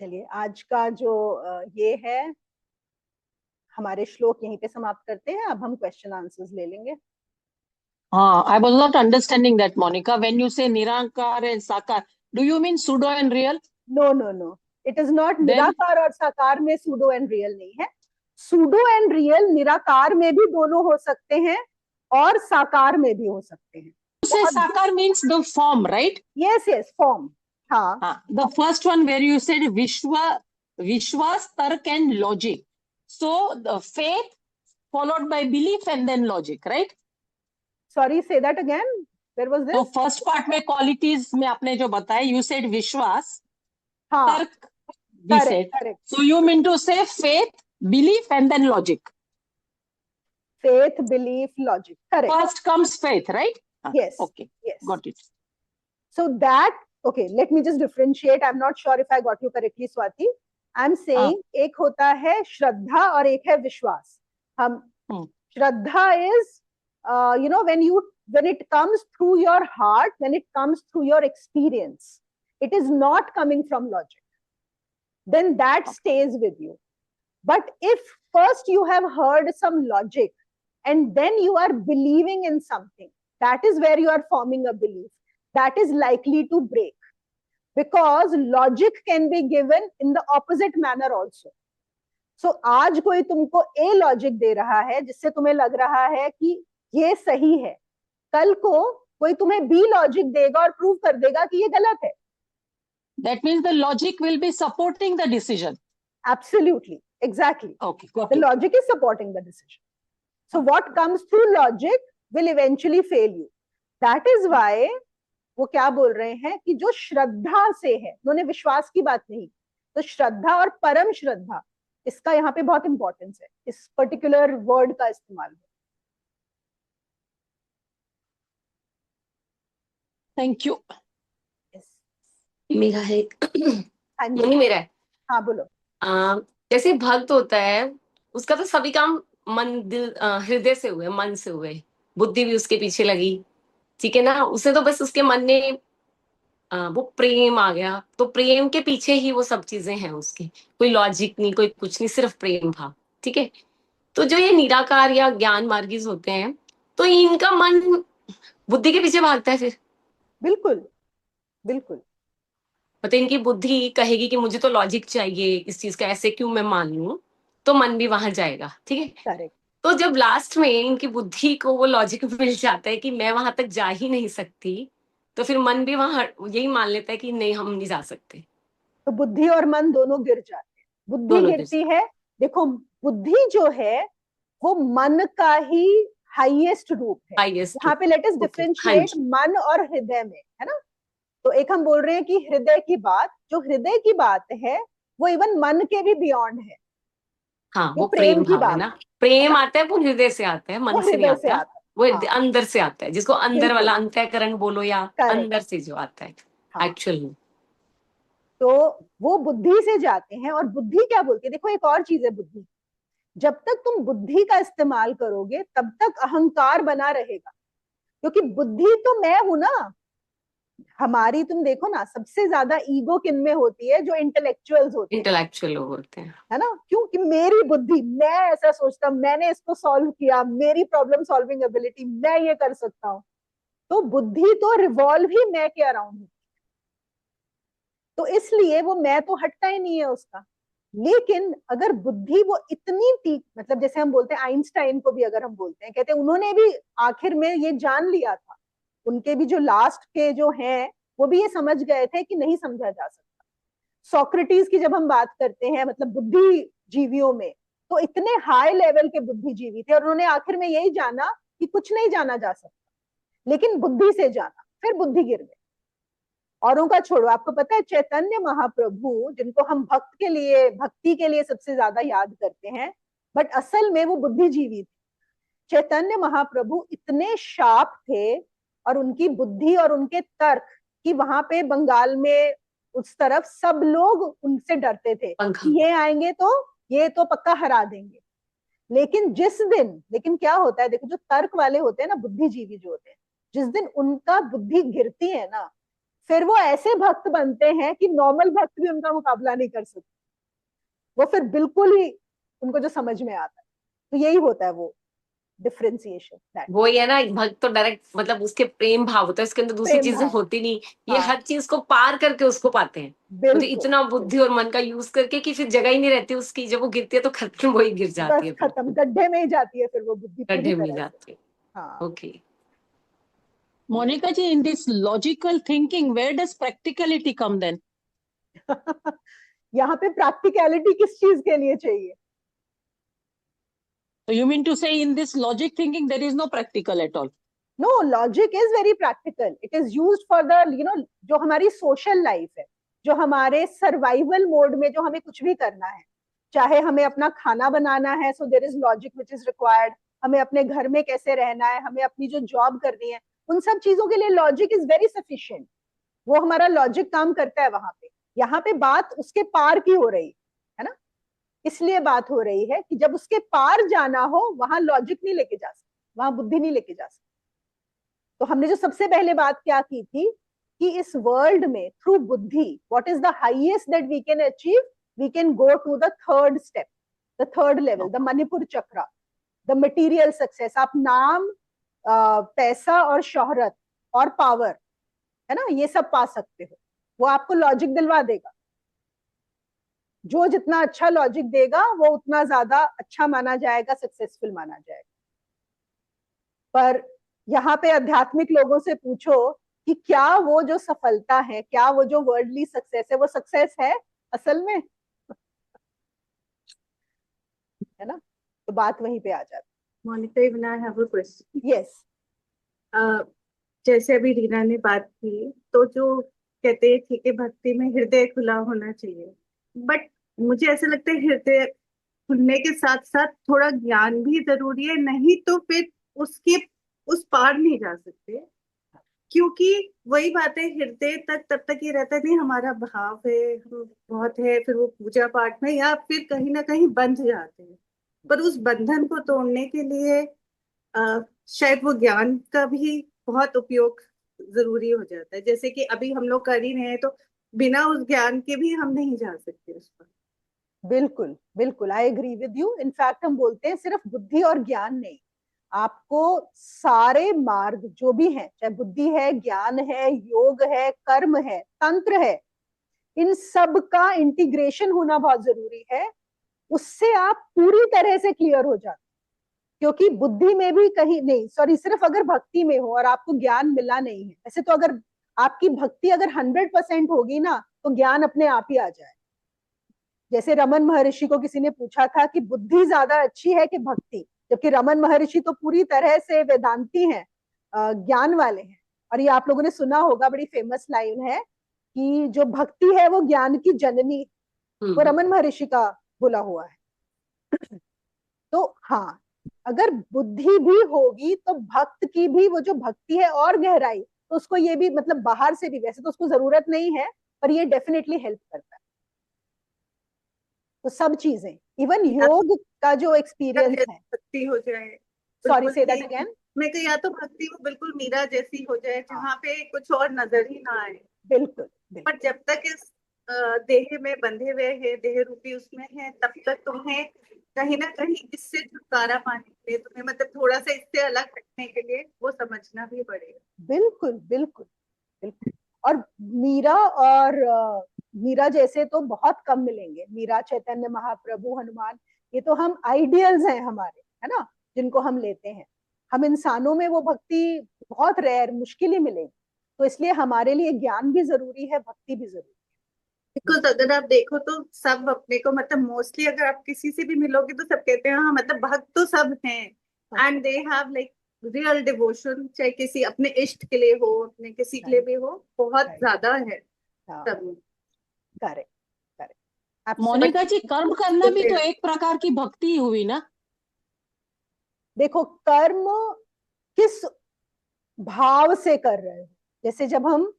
चलिए, आज का जो ये है, हमारे श्लोक यहीं पे समाप्त करते हैं। अब हम क्वेश्चन आंसर्स ले लेंगे। I was not understanding that, Monica. When you say Nirankar and Sakar, do you mean pseudo and real? No no no, it is not. Then निराकार और साकार में सूडो एंड रियल नहीं है। सूडो एंड रियल निराकार में भी दोनों हो सकते हैं, और साकार में भी हो सकते हैं। you say Sakar means the form, right? Yes yes, form. हाँ, The first one where you said Vishwas, Tark and logic. So the faith followed by belief and then logic, right? Sorry, say that again, where was तो this? First part में qualities में आपने जो बताया, you said विश्वास, हाँ, तर्क, we correct said. Correct. So you mean to say faith, belief and then logic. Faith, belief, logic, correct. First comes faith, right? Yes, Okay, yes. got it. So that, okay, let me just differentiate. I'm not sure if I got you correctly, Swati. I'm saying एक होता है श्रद्धा और एक है विश्वास। हम श्रद्धा is when it comes through your heart, when it comes through your experience, it is not coming from logic, then that stays with you. But if first you have heard some logic and then you are believing in something, that is where you are forming a belief that is likely to break, because logic can be given in the opposite manner also. So आज कोई तुमको A logic दे रहा है जिससे तुम्हें लग रहा है कि ये सही है, कल को कोई तुम्हें B लॉजिक देगा और प्रूव कर देगा कि ये गलत है. That means the logic will be supporting the decision. Absolutely, exactly. Okay, got The it. logic is supporting the decision. So what comes through logic will eventually fail you. That is why वो क्या बोल रहे हैं कि जो श्रद्धा से है, उन्होंने विश्वास की बात नहीं, तो श्रद्धा और परम श्रद्धा, इसका यहाँ पे बहुत इंपॉर्टेंस है, इस पर्टिकुलर वर्ड का इस्तेमाल. Thank you. Yes. मेरा है हाँ जी, नहीं मेरा है. हाँ बोलो. जैसे भक्त होता है उसका तो सभी काम मन दिल हृदय से हुए, मन से हुए, बुद्धि भी उसके पीछे लगी, ठीक है ना. उसे तो बस उसके मन में वो प्रेम आ गया, तो प्रेम के पीछे ही वो सब चीजें हैं उसकी, कोई लॉजिक नहीं, कोई कुछ नहीं, सिर्फ प्रेम भाव, ठीक है. तो जो ये निराकार या ज्ञान मार्गीज होते हैं, तो इनका मन बुद्धि के पीछे भागता है फिर. बिल्कुल बिल्कुल. मतलब इनकी बुद्धि कहेगी कि मुझे तो लॉजिक चाहिए इस चीज का, ऐसे क्यों मैं मान लूं, तो मन भी वहां जाएगा, ठीक है. करेक्ट. तो जब लास्ट में इनकी बुद्धि को वो लॉजिक मिल जाता है कि मैं वहां तक जा ही नहीं सकती, तो फिर मन भी वहां यही मान लेता है कि नहीं, हम नहीं जा सकते. तो बुद्धि और मन दोनों गिर जाते हैं. बुद्धि दोनों गिरती है. देखो, बुद्धि जो है वो मन का ही हाईएस्ट रूप है. हाईएस्ट. यहाँ पे लेट अस हाँ डिफरेंशिएट जी. मन और हृदय में, है ना. तो एक हम बोल रहे हैं कि हृदय की बात, जो हृदय की बात है वो इवन मन के भी बियॉन्ड है. हाँ, वो वो प्रेम की भाव है बात ना. है. प्रेम आता है वो हृदय से आता है, वो मन से नहीं हृदय से आता. आता है. वो हाँ, अंदर से आता है, जिसको अंदर बिल्कुल. वाला अंतःकरण बोलो या करेक्ट. अंदर से जो आता है हाँ. एक्चुअल में. तो वो बुद्धि से जाते हैं. और बुद्धि क्या बोलती है, देखो एक और चीज है बुद्धि. जब तक तुम बुद्धि का इस्तेमाल करोगे तब तक अहंकार बना रहेगा, क्योंकि बुद्धि तो मैं हूं ना. हमारी तुम देखो ना, सबसे ज्यादा ईगो किन में होती है, जो इंटेलेक्चुअल्स होते हैं, इंटेलेक्चुअल लोग होते हैं, है ना. क्योंकि मेरी बुद्धि, मैं ऐसा सोचता, मैंने इसको सॉल्व किया, मेरी प्रॉब्लम सॉल्विंग एबिलिटी, मैं ये कर सकता हूँ. तो बुद्धि तो रिवॉल्व ही मैं के अराउंड है. तो इसलिए वो मैं तो हटता ही नहीं है उसका. लेकिन अगर बुद्धि वो इतनी तीख, मतलब जैसे हम बोलते हैं आइंस्टाइन को भी अगर हम बोलते हैं, कहते हैं उन्होंने भी आखिर में ये जान लिया था, उनके भी जो लास्ट के जो हैं वो भी ये समझ गए थे कि नहीं समझा जा सकता. सोक्रेटिस की जब हम बात करते हैं, मतलब बुद्धिजीवियों में, तो इतने हाई लेवल के बुद्धिजीवी थे और उन्होंने आखिर में यही जाना कि कुछ नहीं जाना जा सकता, लेकिन बुद्धि से जाना. फिर बुद्धि गिर गई. औरों का छोड़ो, आपको पता है चैतन्य महाप्रभु, जिनको हम भक्त के लिए, भक्ति के लिए सबसे ज्यादा याद करते हैं, बट असल में वो बुद्धिजीवी थे. चैतन्य महाप्रभु इतने शार्प थे और उनकी बुद्धि और उनके तर्क कि वहां पे बंगाल में उस तरफ सब लोग उनसे डरते थे कि ये आएंगे तो ये तो पक्का हरा देंगे. लेकिन क्या होता है, देखो जो तर्क वाले होते हैं ना, बुद्धिजीवी जो होते हैं, जिस दिन उनका बुद्धि गिरती है ना, फिर वो ऐसे भक्त बनते हैं कि नॉर्मल भक्त भी उनका मुकाबला नहीं कर सकते. वो फिर बिल्कुल ही उनको जो समझ में आता है. तो यही होता है वो डिफरेंशिएशन. वो ये ना, भक्त तो डायरेक्ट मतलब उसके प्रेम भाव होता है, उसके अंदर दूसरी चीजें होती नहीं. ये हर चीज को पार करके उसको पाते हैं. तो इतना बुद्धि और मन का यूज करके कि फिर जगह ही नहीं रहती उसकी. जब वो गिरती है तो खत्म, वही गिर जाती है, खत्म, गड्ढे में ही जाती है फिर वो बुद्धि, गड्ढे में जाती है. हाँ. Okay Monica ji, in this logical thinking, where does practicality come then? यहाँ पे प्रैक्टिकलिटी किस चीज के लिए चाहिए? So you mean to say in this logic thinking there is no practical at all? No, logic is very practical. It is used for the, जो हमारी social life है, जो हमारे सर्वाइवल मोड में जो हमें कुछ भी करना है, चाहे हमें अपना खाना बनाना है, so there is logic which is required. हमें अपने घर में कैसे रहना है, हमें अपनी जो जॉब करनी है, उन सब चीजों के लिए लॉजिक इज वेरी सफिशिएंट. वो हमारा लॉजिक काम करता है वहां पे. यहाँ पे बात उसके पार की हो रही है ना. इसलिए बात हो रही है कि जब उसके पार जाना हो, वहां लॉजिक नहीं लेके जा सकते, वहां बुद्धि नहीं लेके जा सकते. तो हमने जो सबसे पहले बात क्या की थी कि इस वर्ल्ड में थ्रू बुद्धि, what is the highest that we can achieve, we can go to the third step, the third level, the Manipura chakra, the material success. आप नाम पैसा और शोहरत और पावर, है ना, ये सब पा सकते हो। वो आपको लॉजिक दिलवा देगा, जो जितना अच्छा लॉजिक देगा वो उतना ज्यादा अच्छा माना जाएगा, सक्सेसफुल माना जाएगा। पर यहाँ पे आध्यात्मिक लोगों से पूछो कि क्या वो जो सफलता है, क्या वो जो वर्ल्डली सक्सेस है, वो सक्सेस है असल में, है ना? तो बात वहीं पे आ जाती Monika, even I have a question. है। यस। जैसे अभी रीना ने बात की, तो जो कहते हैं ठीक है भक्ति में हृदय खुला होना चाहिए, बट मुझे ऐसा लगता है हृदय खुलने के साथ साथ थोड़ा ज्ञान भी जरूरी है, नहीं तो फिर उसके उस पार नहीं जा सकते। क्योंकि वही बात है, हृदय तक तब तक ये रहता नहीं हमारा भाव है, हम बहुत है, फिर वो पूजा पाठ में या फिर कहीं ना कहीं बंध जाते हैं। पर उस बंधन को तोड़ने के लिए शायद वो ज्ञान का भी बहुत उपयोग जरूरी हो जाता है, जैसे कि अभी हम लोग कर ही रहे हैं, तो बिना उस ज्ञान के भी हम नहीं जा सकते उस पर। बिल्कुल बिल्कुल, I agree with you. In fact हम बोलते हैं सिर्फ बुद्धि और ज्ञान नहीं, आपको सारे मार्ग जो भी हैं, चाहे बुद्धि है, ज्ञान है, योग है, कर्म है, तंत्र है, इन सब का इंटीग्रेशन होना बहुत जरूरी है। उससे आप पूरी तरह से क्लियर हो जाते, क्योंकि बुद्धि में भी कहीं नहीं, सॉरी, सिर्फ अगर भक्ति में हो और आपको ज्ञान मिला नहीं है, ऐसे तो अगर आपकी भक्ति अगर 100% होगी ना, तो ज्ञान अपने आप ही आ जाए। जैसे रमन महर्षि को किसी ने पूछा था कि बुद्धि ज्यादा अच्छी है कि भक्ति, जबकि रमन महर्षि तो पूरी तरह से वेदांती हैं, ज्ञान वाले हैं। और ये आप लोगों ने सुना होगा, बड़ी फेमस लाइन है कि जो भक्ति है वो ज्ञान की जननी, वो रमन महर्षि का बोला हुआ है। तो हाँ, अगर बुद्धि भी होगी तो भक्त की भी वो जो भक्ति है और गहराई, तो उसको ये भी मतलब बाहर से भी, वैसे तो उसको जरूरत नहीं है, पर ये डेफिनेटली हेल्प करता है। तो सब चीजें, इवन योग का जो एक्सपीरियंस है। भक्ति हो जाए, सॉरी, बिल्कुल से दैट ही, अगेन। मैं तो या तो भक्ति वो बिल्कुल मीरा जैसी हो जाए, जहाँ पे कुछ और नजर ही ना आए। बिल्कुल पर बिल्कुल जब तक इस देह में बंधे हुए है, देह रूपी उसमें है, तब तक तुम्हें कहीं ना कहीं इससे छुटकारा पाने के लिए, तुम्हें मतलब थोड़ा सा इससे अलग हटने के लिए वो समझना भी पड़ेगा। बिल्कुल बिल्कुल बिल्कुल। और मीरा और मीरा जैसे तो बहुत कम मिलेंगे। मीरा, चैतन्य महाप्रभु, हनुमान, ये तो हम आइडियल्स हैं हमारे, है ना, जिनको हम लेते हैं। हम इंसानों में वो भक्ति बहुत रेयर, मुश्किल ही मिलेगी। तो इसलिए हमारे लिए ज्ञान भी जरूरी है, भक्ति भी जरूरी बिकॉज अगर आप देखो तो सब अपने को मतलब मोस्टली अगर आप किसी से भी मिलोगे तो सब कहते हैं हाँ मतलब भक्त तो सब हैं, है। And they have like real devotion, चाहे किसी अपने इष्ट के लिए हो, अपने किसी के लिए भी हो, बहुत ज्यादा है सब में। Correct correct. मोनिका जी, कर्म करना भी तो एक प्रकार की भक्ति हुई ना? देखो, कर्म किस भाव से कर रहे हो। जैसे जब हम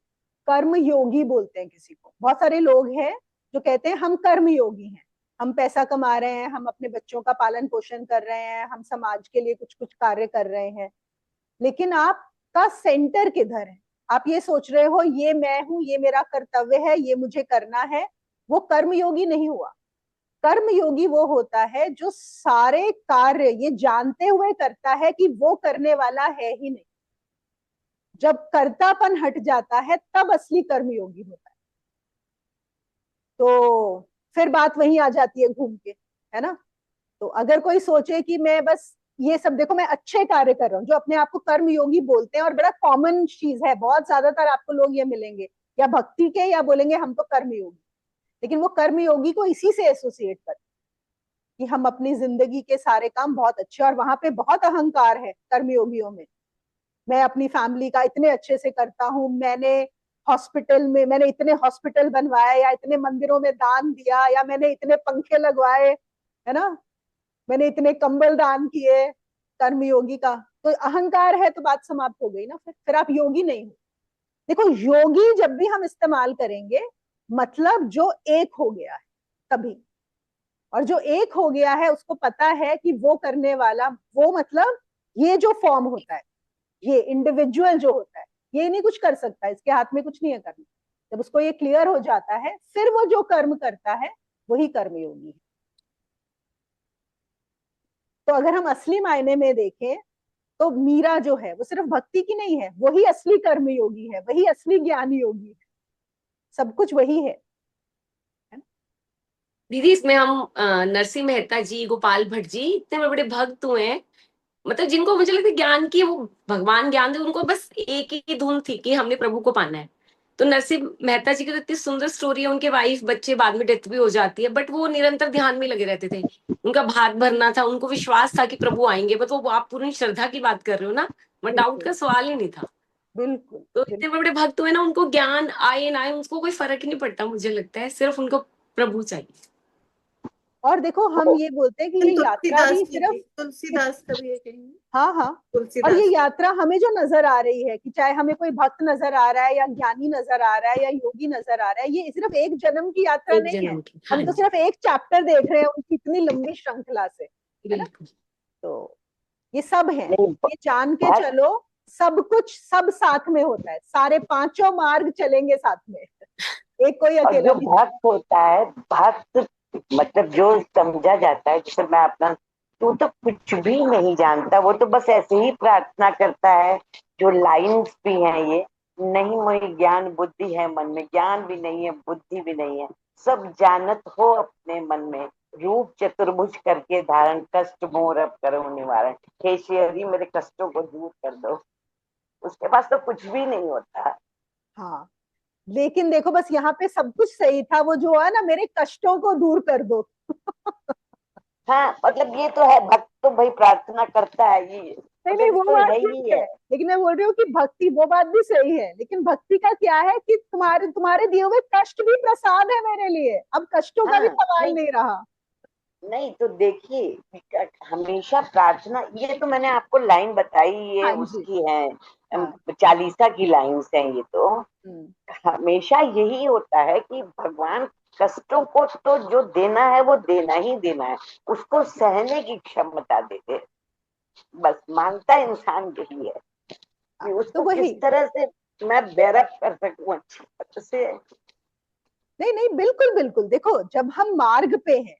कर्म योगी बोलते हैं किसी को, बहुत सारे लोग हैं जो कहते हैं हम कर्म योगी हैं, हम पैसा कमा रहे हैं, हम अपने बच्चों का पालन पोषण कर रहे हैं, हम समाज के लिए कुछ कुछ कार्य कर रहे हैं। लेकिन आपका सेंटर किधर है? आप ये सोच रहे हो ये मैं हूं, ये मेरा कर्तव्य है, ये मुझे करना है, वो कर्म योगी नहीं हुआ। कर्म योगी वो होता है जो सारे कार्य ये जानते हुए करता है कि वो करने वाला है ही नहीं। जब कर्तापन हट जाता है तब असली कर्मयोगी होता है। तो फिर बात वहीं आ जाती है घूम के, है ना। तो अगर कोई सोचे कि मैं बस ये सब, देखो मैं अच्छे कार्य कर रहा हूँ, जो अपने आप को कर्मयोगी बोलते हैं, और बड़ा कॉमन चीज है, बहुत ज्यादातर आपको लोग ये मिलेंगे या भक्ति के या बोलेंगे हम तो कर्मयोगी, लेकिन वो कर्मयोगी को इसी से एसोसिएट करते कि हम अपनी जिंदगी के सारे काम बहुत अच्छे, और वहां पे बहुत अहंकार है कर्मयोगियों में। मैं अपनी फैमिली का इतने अच्छे से करता हूँ, मैंने इतने हॉस्पिटल बनवाए, या इतने मंदिरों में दान दिया, या मैंने इतने पंखे लगवाए, है ना, मैंने इतने कंबल दान किए। कर्मयोगी का तो अहंकार है, तो बात समाप्त हो गई ना। फिर आप योगी नहीं हो। देखो, योगी जब भी हम इस्तेमाल करेंगे, मतलब जो एक हो गया है तभी। और जो एक हो गया है उसको पता है कि वो करने वाला, वो मतलब ये जो फॉर्म होता है, ये इंडिविजुअल जो होता है, ये नहीं कुछ कर सकता, इसके हाथ में कुछ नहीं है करना। जब उसको ये क्लियर हो जाता है, फिर वो जो कर्म करता है वही कर्मयोगी है। तो अगर हम असली मायने में देखें तो मीरा जो है वो सिर्फ भक्ति की नहीं है, वही असली कर्म योगी है, वही असली ज्ञान योगी है, सब कुछ वही है। दीदी इसमें हम नरसिंह मेहता जी, गोपाल भट्ट जी इतने बड़े बड़े भक्त हुए हैं, मतलब जिनको मुझे लगता है ज्ञान की वो भगवान ज्ञान थे, उनको बस एक ही धुन थी कि हमने प्रभु को पाना है। तो नरसिंह मेहता जी की तो इतनी सुंदर स्टोरी है, उनके वाइफ बच्चे बाद में डेथ भी हो जाती है, बट वो निरंतर ध्यान में लगे रहते थे। उनका भात भरना था, उनको विश्वास था कि प्रभु आएंगे, बट वो आप पूरी श्रद्धा की बात कर रहे हो ना, मैं डाउट बिल्कुल का सवाल ही नहीं था। बिल्कुल तो बिल्कुल। इतने बड़े बड़े भक्त हुए ना, उनको ज्ञान आए ना आए उनको कोई फर्क ही नहीं पड़ता, मुझे लगता है सिर्फ उनको प्रभु चाहिए। और देखो हम ये बोलते हैं कि ये यात्रा तुलसीदास भी जी सिर्फ भी, तुलसीदास का भी ये कहेंगे, हाँ हाँ, और ये तुलसीदास जी। यात्रा हमें जो नजर आ रही है कि चाहे हमें कोई भक्त नजर आ रहा है या ज्ञानी नजर आ रहा है या योगी नजर आ रहा है, ये सिर्फ एक जन्म की यात्रा एक नहीं है। जन्म की, हाँ हम तो जी, सिर्फ एक चैप्टर देख रहे हैं उनकी इतनी लंबी श्रृंखला से, है ना। बिल्कुल। तो ये सब है, नहीं, ये जान के भक्त चलो सब कुछ सब साथ में होता है, सारे पांचों मार्ग चलेंगे साथ में, एक कोई और अकेला जो नहीं। भक्त होता है, भक्त मतलब जो समझा जाता है, जैसे मैं अपना, तो कुछ भी नहीं जानता, वो तो बस ऐसे ही प्रार्थना करता है। जो लाइंस भी हैं ये, नहीं मोहि ज्ञान बुद्धि है मन में, ज्ञान भी नहीं है बुद्धि भी नहीं है, सब जानत हो अपने मन में, रूप चतुर्भुज करके धारण, कष्ट मोर अब करो निवारण, हे श्री मेरे कष्टों को दूर कर दो। उसके पास तो कुछ भी नहीं होता। हाँ, लेकिन देखो बस यहाँ पे सब कुछ सही था, वो जो है ना मेरे कष्टों को दूर कर दो। हाँ, मतलब ये तो है, भक्त तो भाई प्रार्थना करता है, ये नहीं नहीं, मतलब वो तो बात है ठीक ही है, है। लेकिन मैं बोल रही हूँ कि भक्ति वो बात भी सही है, लेकिन भक्ति का क्या है कि तुम्हारे तुम्हारे दिए हुए कष्ट भी प्रसाद है मेरे लिए, अब कष्टों का भी हाँ, सवाल नहीं नहीं रहा। नहीं, तो देखिए, हमेशा प्रार्थना, ये तो मैंने आपको लाइन बताई, ये हाँ जी। उसकी है, हाँ। चालीसा की लाइंस हैं ये तो। हम्म। हमेशा यही होता है कि भगवान कष्टों को तो जो देना है वो देना ही देना है, उसको सहने की क्षमता दे दे, बस मांगता इंसान यही है कि तो उसको वही, किस तरह से मैं बेरअप कर सकूं अच्छी तरह से। नहीं नहीं, बिल्कुल बिल्कुल, देखो जब हम मार्ग पे हैं,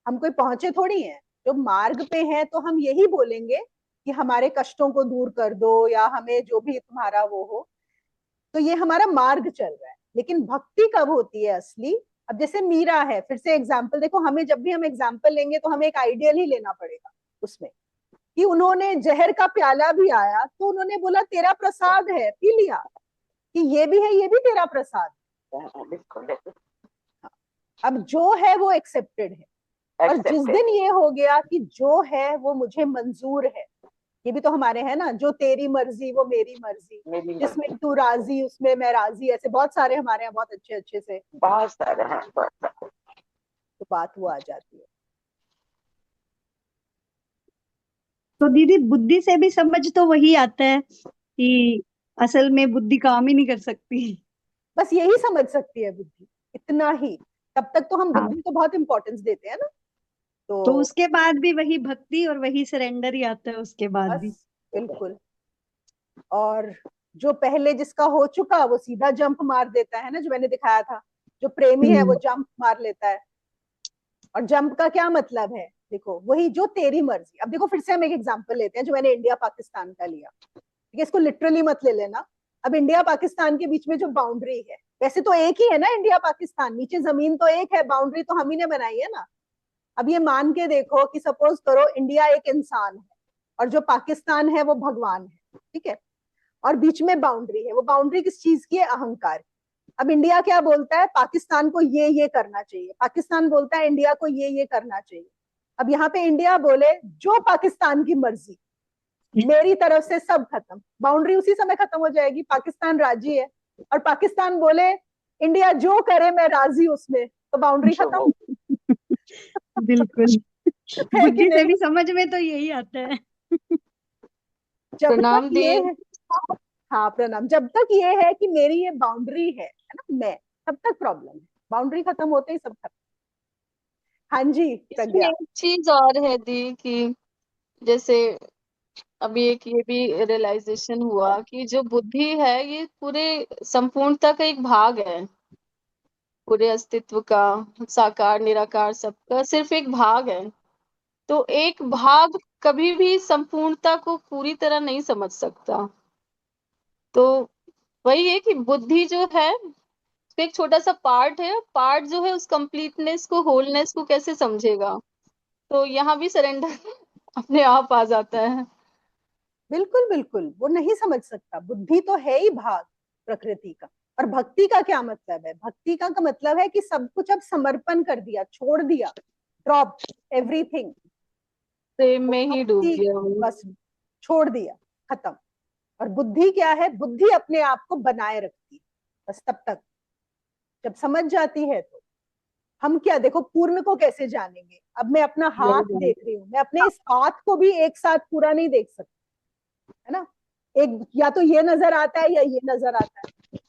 हम कोई पहुंचे थोड़ी हैं, जो मार्ग पे हैं तो हम यही बोलेंगे कि हमारे कष्टों को दूर कर दो या हमें जो भी तुम्हारा वो हो, तो ये हमारा मार्ग चल रहा है। लेकिन भक्ति कब होती है असली? अब जैसे मीरा है, फिर से एग्जाम्पल देखो, हमें जब भी हम एग्जाम्पल लेंगे तो हमें एक आइडियल ही लेना पड़ेगा उसमें, कि उन्होंने जहर का प्याला भी आया तो उन्होंने बोला तेरा प्रसाद है, पी लिया, कि ये भी है, ये भी तेरा प्रसाद। बिल्कुल अब जो है वो एक्सेप्टेड है, और जिस एक्सेप्टेड, दिन ये हो गया कि जो है वो मुझे मंजूर है, ये भी तो हमारे है ना, जो तेरी मर्जी वो मेरी मर्जी, मेरी जिसमें मर्जी। तू राजी उसमें मैं राजी, ऐसे बहुत सारे हमारे यहाँ बहुत अच्छे अच्छे से बहुत सारे हैं, बहुत सारे। तो बात वो आ जाती है। तो दीदी बुद्धि से भी समझ तो वही आता है कि असल में बुद्धि काम ही नहीं कर सकती। बस यही समझ सकती है बुद्धि, इतना ही, तब तक तो हम हाँ, बुद्धि को बहुत इंपॉर्टेंस देते हैं ना। तो तो उसके बाद भी वही भक्ति और वही सरेंडर ही आता है उसके बाद भी। बस बिल्कुल, और जो पहले जिसका हो चुका वो सीधा जंप मार देता है ना, जो मैंने दिखाया था, जो प्रेमी है वो जंप मार लेता है। और जंप का क्या मतलब है, देखो वही जो तेरी मर्जी। अब देखो फिर से हम एक एग्जांपल लेते हैं जो मैंने इंडिया पाकिस्तान का लिया, ठीक है, इसको लिटरली मत ले लेना। अब इंडिया पाकिस्तान के बीच में जो बाउंड्री है, वैसे तो एक ही है ना इंडिया पाकिस्तान, नीचे जमीन तो एक है, बाउंड्री तो हम ही ने बनाई है ना। अब ये मान के देखो कि सपोज करो इंडिया एक इंसान है और जो पाकिस्तान है वो भगवान है, ठीक है, और बीच में बाउंड्री है, वो बाउंड्री किस चीज की है? अहंकार। अब इंडिया क्या बोलता है? पाकिस्तान को ये करना चाहिए, पाकिस्तान बोलता है इंडिया को ये करना चाहिए। अब यहाँ पे इंडिया बोले जो पाकिस्तान की मर्जी, मेरी तरफ से सब खत्म, बाउंड्री उसी समय खत्म हो जाएगी। पाकिस्तान राजी है और पाकिस्तान बोले इंडिया जो करे मैं राजी उसमें, तो बाउंड्री खत्म। बिल्कुल। है कि बुद्धि से नहीं? भी समझ में तो यही आता है। जब तक प्रणाम दी। ये है, हाँ प्रणाम, जब तक ये है कि मेरी ये बाउंड्री है ना, मैं, तब तक प्रॉब्लम है, बाउंड्री खत्म होते ही सब खत्म। हाँ जी इसमें प्रज्ञा। एक चीज और है दी कि जैसे अभी एक ये भी रियलाइजेशन हुआ कि जो बुद्धि है ये पूरे संपूर्णता का एक भाग है, पूरे अस्तित्व का, साकार निराकार सबका सिर्फ एक भाग है। तो एक भाग कभी भी संपूर्णता को पूरी तरह नहीं समझ सकता। तो वही है कि बुद्धि जो है उसका एक छोटा सा पार्ट है, पार्ट जो है उस कंप्लीटनेस को, होलनेस को कैसे समझेगा। तो यहाँ भी सरेंडर अपने आप आ जाता है। बिल्कुल बिल्कुल, वो नहीं समझ सकता। बुद्धि तो है ही भाग प्रकृति का। और भक्ति का क्या मतलब है? भक्ति का मतलब है कि सब कुछ अब समर्पण कर दिया, छोड़ दिया, ड्रॉप एवरीथिंग, प्रेम में ही डूब गया हूँ। बस छोड़ दिया, खत्म। और बुद्धि क्या है? बुद्धि अपने आप को बनाए रखती है बस तब तक। जब समझ जाती है तो हम क्या, देखो पूर्ण को कैसे जानेंगे? अब मैं अपना हाथ देख रही हूँ, मैं अपने इस हाथ को भी एक साथ पूरा नहीं देख सकती, है ना? एक या तो ये नजर आता है या ये नजर आता है।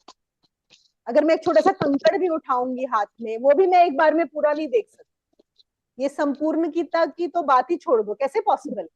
अगर मैं एक छोटा सा कंकड़ भी उठाऊंगी हाथ में, वो भी मैं एक बार में पूरा नहीं देख सकती। ये संपूर्णता की तो बात ही छोड़ दो, कैसे पॉसिबल?